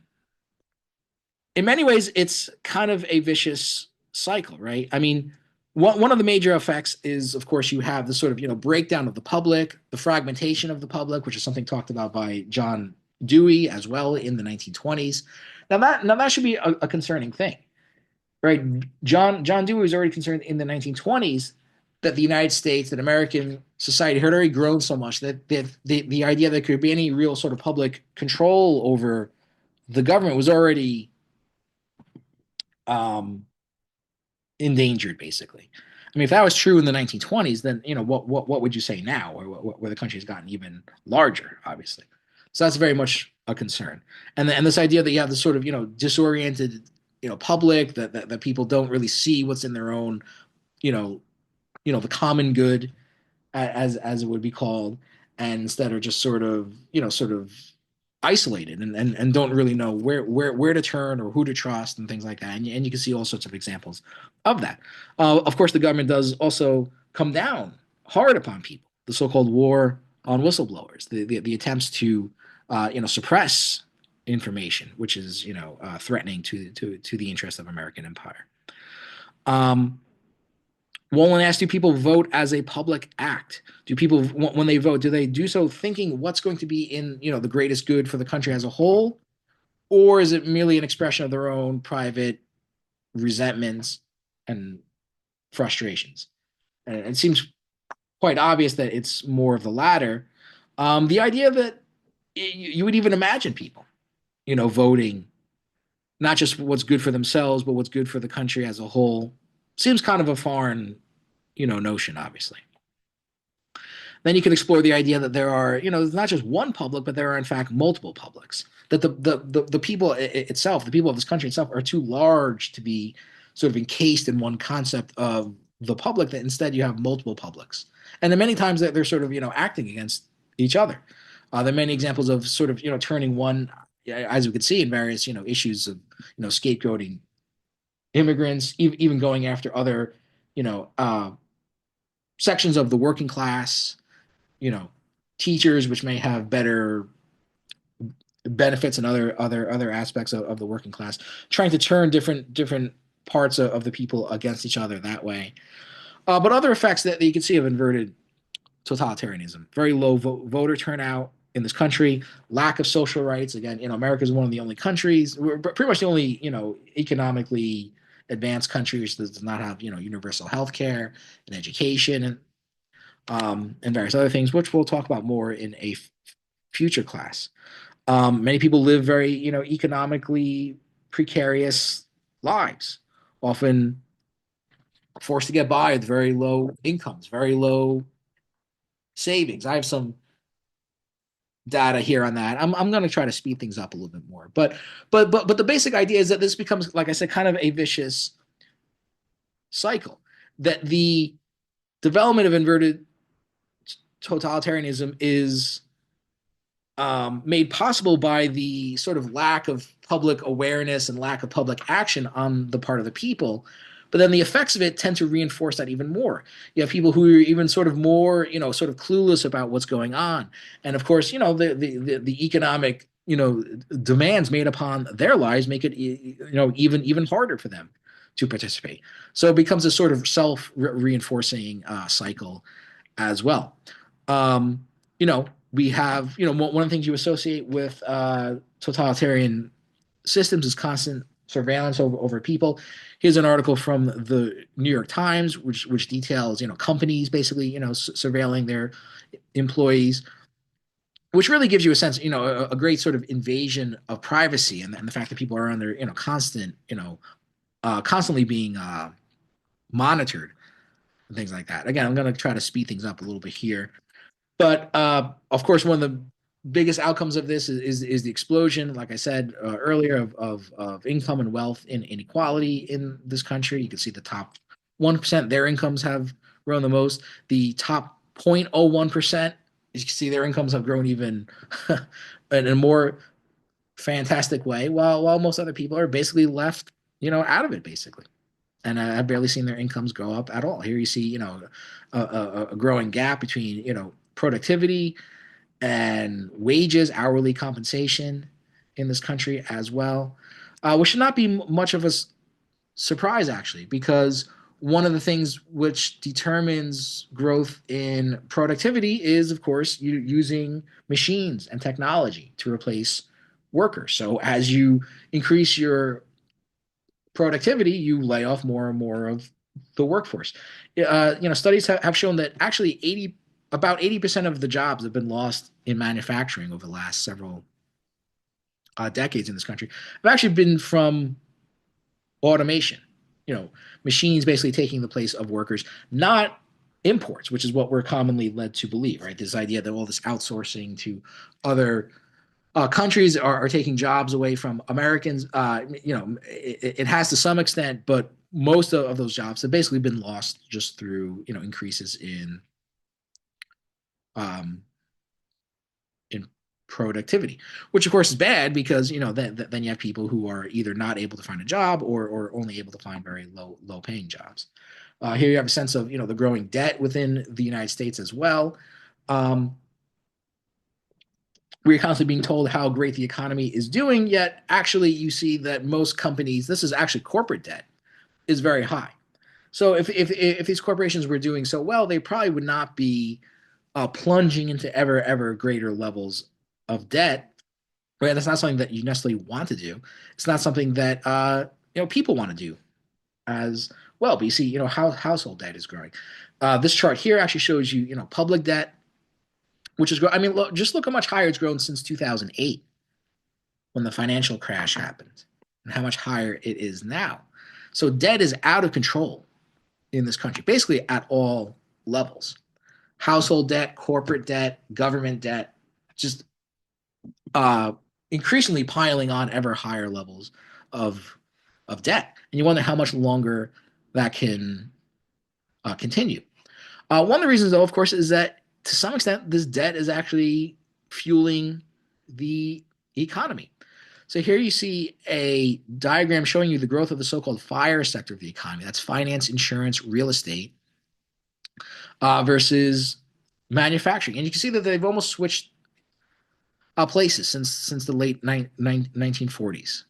many ways, it's kind of a vicious cycle, right? I mean, one of the major effects is, of course, you have the sort of breakdown of the public, the fragmentation of the public, which is something talked about by John Dewey as well in the 1920s. Now that should be a concerning thing, right? John Dewey was already concerned in the 1920s that the United States, that American society had already grown so much that the idea that there could be any real sort of public control over the government was already um, endangered, basically. I mean, if that was true in the 1920s, then what would you say now, or where the country has gotten even larger, obviously. So that's very much a concern, and this idea that you have this sort of disoriented public that people don't really see what's in their own you know the common good as it would be called, and instead are just sort of isolated and don't really know where to turn or who to trust and things like that. And you can see all sorts of examples of that. Of course, the government does also come down hard upon people. The so-called war on whistleblowers, the attempts to suppress information, which is threatening to the interest of American empire. Um, Wolin asked, do people vote as a public act? Do people, when they vote, do they do so thinking what's going to be in, the greatest good for the country as a whole? Or is it merely an expression of their own private resentments and frustrations? And it seems quite obvious that it's more of the latter. The idea that you would even imagine people, voting not just what's good for themselves, but what's good for the country as a whole seems kind of a foreign, notion, obviously. Then you can explore the idea that there are, there's not just one public, but there are in fact multiple publics. That the people itself, the people of this country itself, are too large to be sort of encased in one concept of the public. That instead you have multiple publics, and then many times that they're sort of acting against each other. There are many examples of sort of turning one, as we could see in various issues of scapegoating immigrants, even going after other you know sections of the working class, you know, teachers, which may have better benefits and other aspects of the working class, trying to turn different parts of the people against each other that way. But other effects that you can see of inverted totalitarianism: very low voter turnout in this country, lack of social rights. Again, America is one of the only countries, we're pretty much the only economically advanced countries that does not have universal health care and education and various other things, which we'll talk about more in a future class. Many people live very, economically precarious lives, often forced to get by with very low incomes, very low savings. I have some data here on that. I'm going to try to speed things up a little bit more, but the basic idea is that this becomes, like I said, kind of a vicious cycle. That the development of inverted totalitarianism is made possible by the sort of lack of public awareness and lack of public action on the part of the people. But then the effects of it tend to reinforce that even more. You have people who are even sort of more, sort of clueless about what's going on, and of course, the economic, demands made upon their lives make it, even harder for them to participate. So it becomes a sort of self reinforcing cycle as well. We have, one of the things you associate with totalitarian systems is constant surveillance over people. Here's an article from the New York Times, which details, companies basically, surveilling their employees, which really gives you a sense, a great sort of invasion of privacy, and the fact that people are under, constant, constantly being monitored and things like that. Again, I'm going to try to speed things up a little bit here. But of course, one of the biggest outcomes of this is the explosion, like I said earlier, of income and wealth inequality in this country. You can see the top 1%, their incomes have grown the most. The top 0.01%, you can see their incomes have grown even in a more fantastic way, while most other people are basically left, out of it, basically. And I've barely seen their incomes go up at all. Here you see, a growing gap between, productivity and wages, hourly compensation in this country as well, which should not be much of a surprise, actually, because one of the things which determines growth in productivity is, of course, using machines and technology to replace workers. So as you increase your productivity, you lay off more and more of the workforce. Studies have shown that actually about 80% of the jobs have been lost in manufacturing over the last several decades in this country have actually been from automation. You know, machines basically taking the place of workers, not imports, which is what we're commonly led to believe, right? This idea that all this outsourcing to other countries are taking jobs away from Americans. It has to some extent, but most of those jobs have basically been lost just through increases um, in productivity, which of course is bad because then you have people who are either not able to find a job or only able to find very low paying jobs. Here you have a sense of the growing debt within the United States as well. Um, we're constantly being told how great the economy is doing, yet actually you see that most companies, this is actually corporate debt, is very high. So if these corporations were doing so well, they probably would not be plunging into ever greater levels of debt. Right? That's not something that you necessarily want to do. It's not something that people want to do as well. But you see, how household debt is growing. This chart here actually shows you, public debt, which is growing. I mean, just look how much higher it's grown since 2008 when the financial crash happened, and how much higher it is now. So debt is out of control in this country, basically at all levels. Household debt, corporate debt, government debt, just uh, increasingly piling on ever higher levels of debt. And you wonder how much longer that can continue. One of the reasons, though, of course, is that to some extent, this debt is actually fueling the economy. So here you see a diagram showing you the growth of the so-called FIRE sector of the economy. That's finance, insurance, real estate, versus manufacturing. And you can see that they've almost switched places since the late 1940s,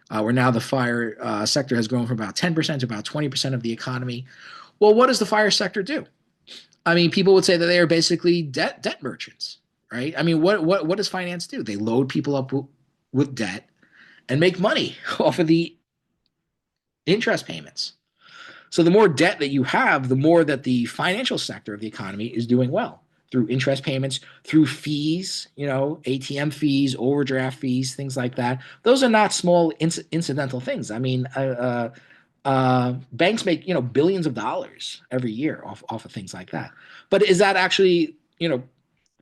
where now the FIRE sector has grown from about 10% to about 20% of the economy. Well, what does the FIRE sector do? I mean, people would say that they are basically debt merchants, right? I mean, what does finance do? They load people up with debt and make money off of the interest payments. So the more debt that you have, the more that the financial sector of the economy is doing well through interest payments, through fees, ATM fees, overdraft fees, things like that. Those are not small incidental things. I mean, banks make billions of dollars every year off of things like that. But is that actually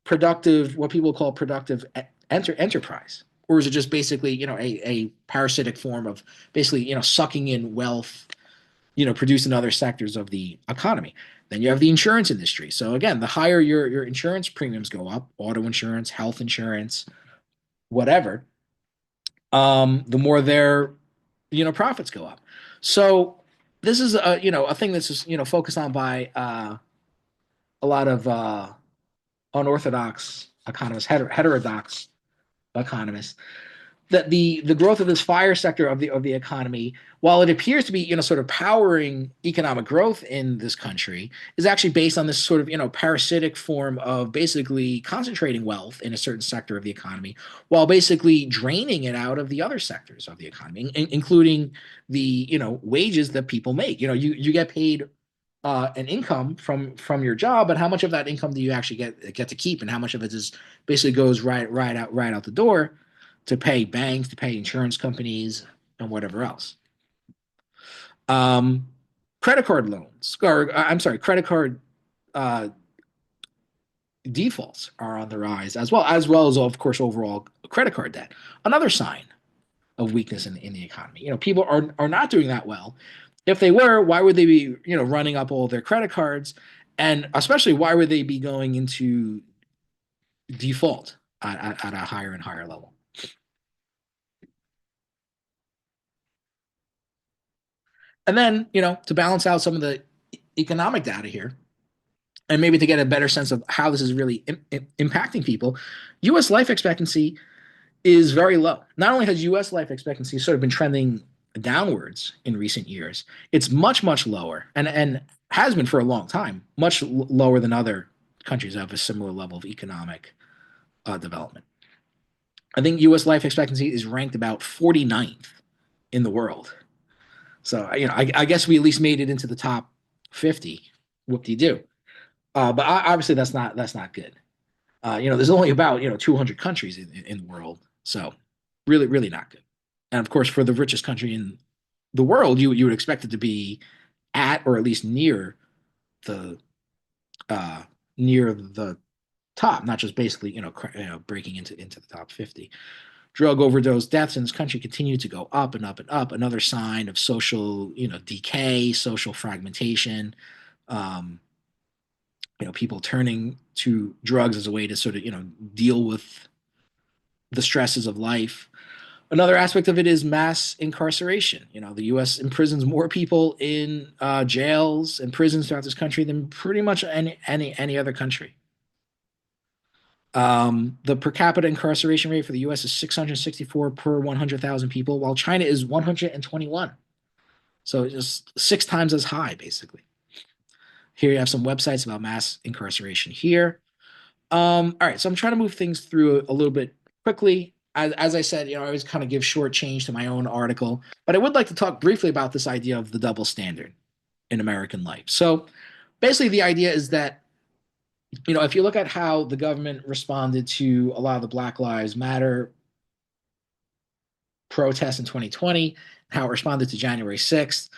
productive? What people call productive enterprise, or is it just basically a parasitic form of basically sucking in wealth produced in other sectors of the economy? Then you have the insurance industry. So again, the higher your insurance premiums go up, auto insurance, health insurance, whatever, the more their profits go up. So this is a thing that's just focused on by a lot of unorthodox economists, heterodox economists, that the growth of this FIRE sector of the economy, while it appears to be sort of powering economic growth in this country, is actually based on this sort of parasitic form of basically concentrating wealth in a certain sector of the economy, while basically draining it out of the other sectors of the economy, including the wages that people make. You get paid an income from your job, but how much of that income do you actually get to keep, and how much of it is basically goes right out the door to pay banks, to pay insurance companies, and whatever else. Um, Credit card loans, or I'm sorry, credit card uh, defaults are on the rise as of course overall credit card debt. Another sign of weakness in the economy. People are not doing that well. If they were, why would they be running up all their credit cards, and especially why would they be going into default at a higher and higher level? And then to balance out some of the economic data here, and maybe to get a better sense of how this is really impacting people, U.S. life expectancy is very low. Not only has U.S. life expectancy sort of been trending downwards in recent years, it's much, much lower, and has been for a long time, much lower than other countries that have a similar level of economic development. I think U.S. life expectancy is ranked about 49th in the world. So, I guess we at least made it into the top 50. Whoop de doo. But obviously, that's not good. There's only about 200 countries in the world, so really, really not good. And of course, for the richest country in the world, you would expect it to be at or at least the uh, near the top, not just basically breaking into the top 50. Drug overdose deaths in this country continue to go up and up and up. Another sign of social decay, social fragmentation. Um, People turning to drugs as a way to sort of deal with the stresses of life. Another aspect of it is mass incarceration. The U.S. imprisons more people in jails and prisons throughout this country than pretty much any other country. The per capita incarceration rate for the U.S. is 664 per 100,000 people, while China is 121. So it's just 6 times as high, basically. Here you have some websites about mass incarceration here. All right, so I'm trying to move things through a little bit quickly. As I said, I always kind of give short change to my own article, but I would like to talk briefly about this idea of the double standard in American life. So basically, the idea is that, if you look at how the government responded to a lot of the Black Lives Matter protests in 2020, how it responded to January 6th,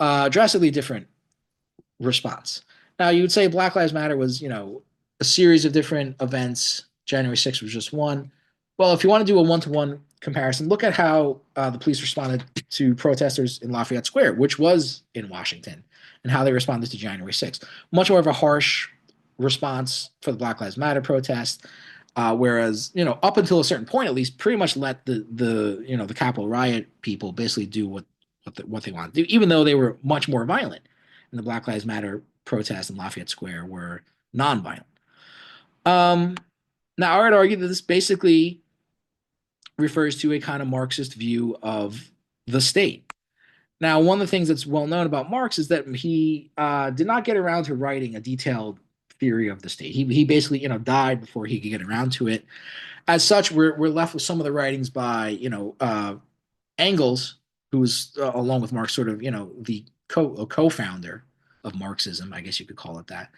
drastically different response. Now, you would say Black Lives Matter was, a series of different events. January 6th was just one. Well, if you want to do a one-to-one comparison, look at how the police responded to protesters in Lafayette Square, which was in Washington, and how they responded to January 6th. Much more of a harsh response for the Black Lives Matter protest, whereas up until a certain point, at least, pretty much let the Capitol riot people basically do what they want to do, even though they were much more violent. And the Black Lives Matter protests in Lafayette Square were nonviolent. Now, I would argue that this basically refers to a kind of Marxist view of the state. Now, one of the things that's well known about Marx is that he did not get around to writing a detailed theory of the state. He basically died before he could get around to it. As such, we're left with some of the writings by Engels, who was along with Marx sort of the co-founder of Marxism, I guess you could call it that.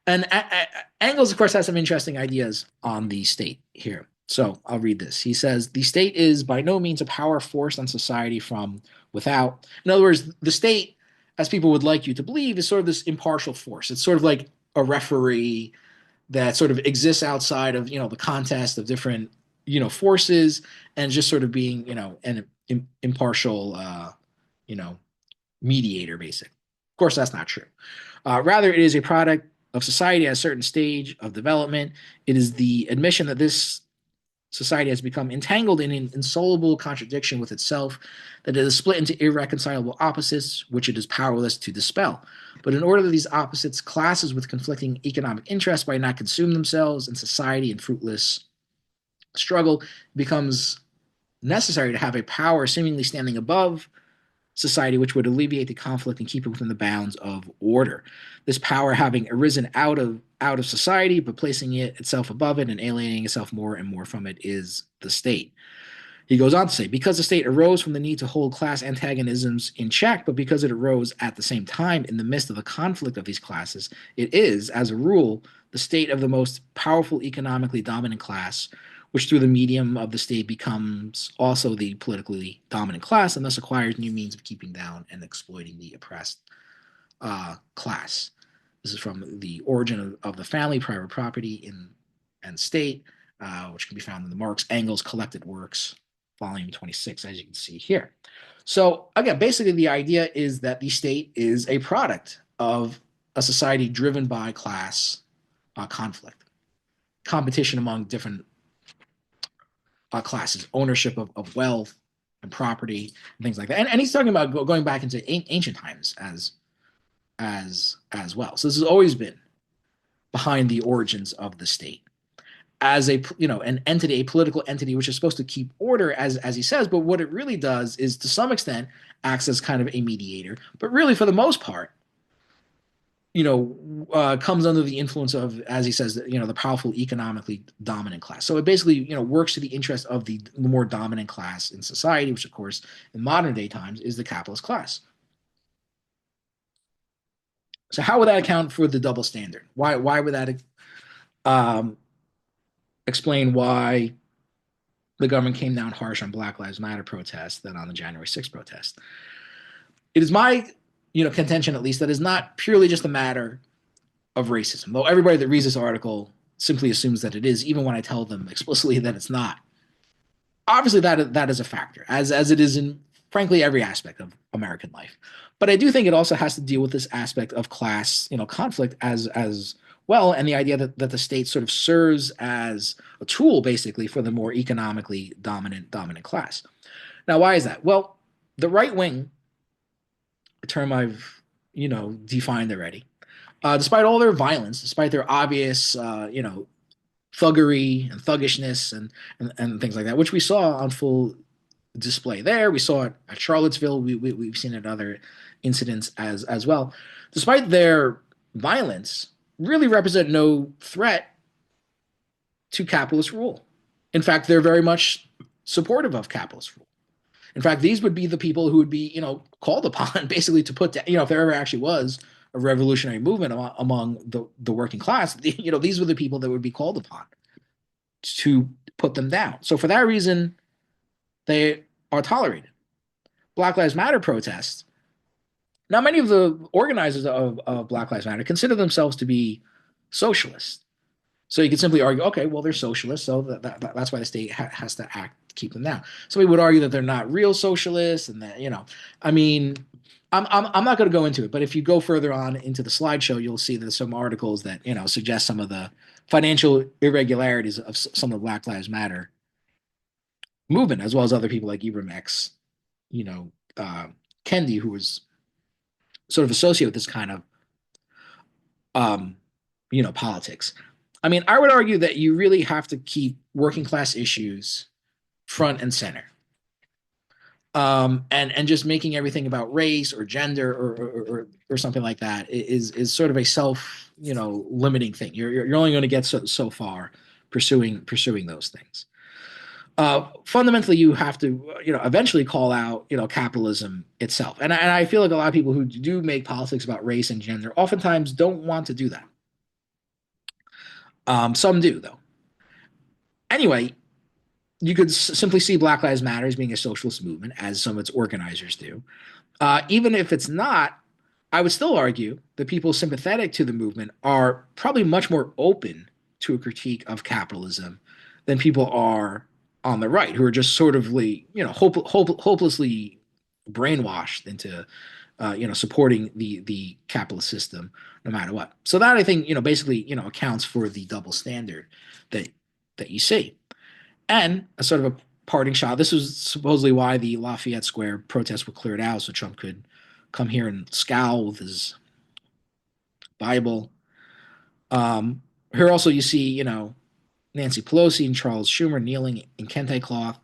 And Engels, of course, has some interesting ideas on the state here. So I'll read this. He says, the state is by no means a power forced on society from without. In other words, the state, as people would like you to believe, is sort of this impartial force. It's sort of like a referee that sort of exists outside of, the contest of different, forces, and just sort of being, an impartial, you know, mediator, basically. Of course, that's not true. Rather, it is a product of society at a certain stage of development. It is the admission that this society has become entangled in an insoluble contradiction with itself, that it is split into irreconcilable opposites, which it is powerless to dispel. But in order that these opposites, classes with conflicting economic interests, might not consume themselves in society in fruitless struggle, it becomes necessary to have a power seemingly standing above society which would alleviate the conflict and keep it within the bounds of order. This power having arisen out of society, but placing it itself above it and alienating itself more and more from it, is the state. He goes on to say, because the state arose from the need to hold class antagonisms in check, but because it arose at the same time in the midst of the conflict of these classes, it is, as a rule, the state of the most powerful economically dominant class, which through the medium of the state becomes also the politically dominant class and thus acquires new means of keeping down and exploiting the oppressed class. This is from The Origin of the Family, Private Property and State, which can be found in the Marx Engels Collected Works, volume 26, as you can see here. So again, basically the idea is that the state is a product of a society driven by class conflict, competition among different classes, ownership of wealth and property and things like that. And he's talking about going back into ancient times as well. So this has always been behind the origins of the state as a an entity, a political entity, which is supposed to keep order, as he says. But what it really does is, to some extent, acts as kind of a mediator. But really, for the most part, comes under the influence of, as he says, the powerful economically dominant class. So it basically, works to the interest of the more dominant class in society, which, of course, in modern day times is the capitalist class. So how would that account for the double standard? Why would that um, explain why the government came down harsh on Black Lives Matter protests than on the January 6th protest? It is my contention, at least, that is not purely just a matter of racism, though everybody that reads this article simply assumes that it is, even when I tell them explicitly that it's not. Obviously, that is a factor, as it is in, frankly, every aspect of American life. But I do think it also has to deal with this aspect of class, conflict as well, and the idea that the state sort of serves as a tool, basically, for the more economically dominant class. Now, why is that? Well, the right wing, a term I've defined already, despite all their violence, despite their obvious thuggery and thuggishness and things like that, which we saw on full display there. We saw it at Charlottesville. We've seen it at other incidents as well. Despite their violence, really represent no threat to capitalist rule. In fact, they're very much supportive of capitalist rule. In fact, these would be the people who would be, called upon basically to put down, if there ever actually was a revolutionary movement among the working class, these were the people that would be called upon to put them down. So for that reason, they are tolerated. Black Lives Matter protests. Now, many of the organizers of Black Lives Matter consider themselves to be socialists. So you could simply argue, okay, well, they're socialists, so that's why the state has to act to keep them down. Somebody would argue that they're not real socialists, and that I mean, I'm not going to go into it, but if you go further on into the slideshow, you'll see there's some articles that suggest some of the financial irregularities of some of the Black Lives Matter movement, as well as other people like Ibram X, uh, Kendi, who was sort of associated with this kind of um, politics. I mean, I would argue that you really have to keep working class issues front and center. And just making everything about race or gender or something like that is sort of a self limiting thing. You're only going to get so far pursuing those things. Fundamentally, you have to eventually call out capitalism itself. And I feel like a lot of people who do make politics about race and gender oftentimes don't want to do that. Some do, though. Anyway, you could simply see Black Lives Matter as being a socialist movement, as some of its organizers do. Even if it's not, I would still argue that people sympathetic to the movement are probably much more open to a critique of capitalism than people are on the right, who are just sort of hopelessly brainwashed into supporting the capitalist system no matter what. So that, I think, basically accounts for the double standard that you see. And a sort of a parting shot. This was supposedly why the Lafayette Square protests were cleared out, so Trump could come here and scowl with his Bible. Here also you see, Nancy Pelosi and Charles Schumer kneeling in kente cloth.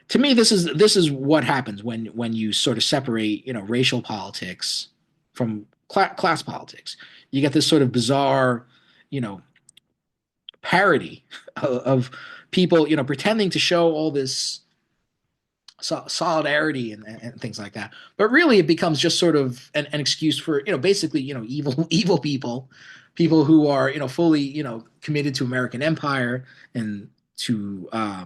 To me, this is what happens when you sort of separate, racial politics from class politics. You get this sort of bizarre, parody of people, pretending to show all this solidarity and things like that. But really, it becomes just sort of an excuse for, basically, evil people who are, fully, committed to American empire and to uh,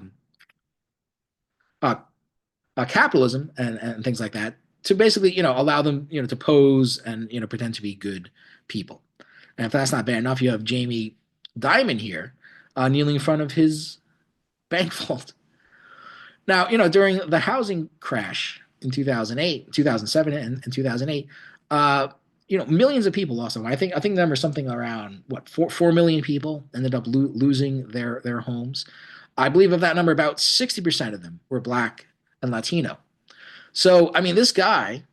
capitalism and things like that, to basically, allow them, to pose and, pretend to be good people. And if that's not bad enough, you have Jamie Dimon here kneeling in front of his bank vault. Now, during the housing crash in 2008, 2007, and 2008, millions of people lost their home. I think the number is something around what 4 million people ended up losing their homes. I believe of that number, about 60% of them were Black and Latino. So, I mean, this guy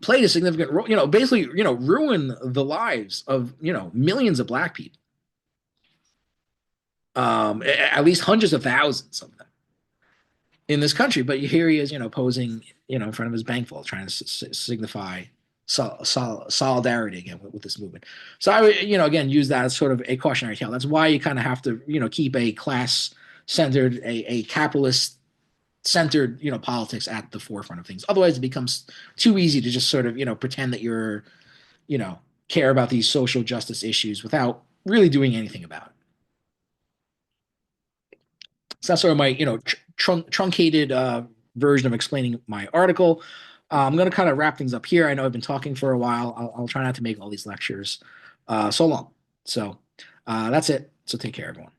played a significant role, basically, ruin the lives of, millions of black people, at least hundreds of thousands of them in this country. But here he is, posing, in front of his bank vault, trying to signify solidarity again with this movement. So I would, again, use that as sort of a cautionary tale. That's why you kind of have to, keep a class centered, a capitalist centered, politics at the forefront of things. Otherwise, it becomes too easy to just sort of, pretend that you're, you know, care about these social justice issues without really doing anything about it. So that's sort of my, truncated version of explaining my article. I'm going to kind of wrap things up here. I know I've been talking for a while. I'll try not to make all these lectures so long. So that's it. So take care, everyone.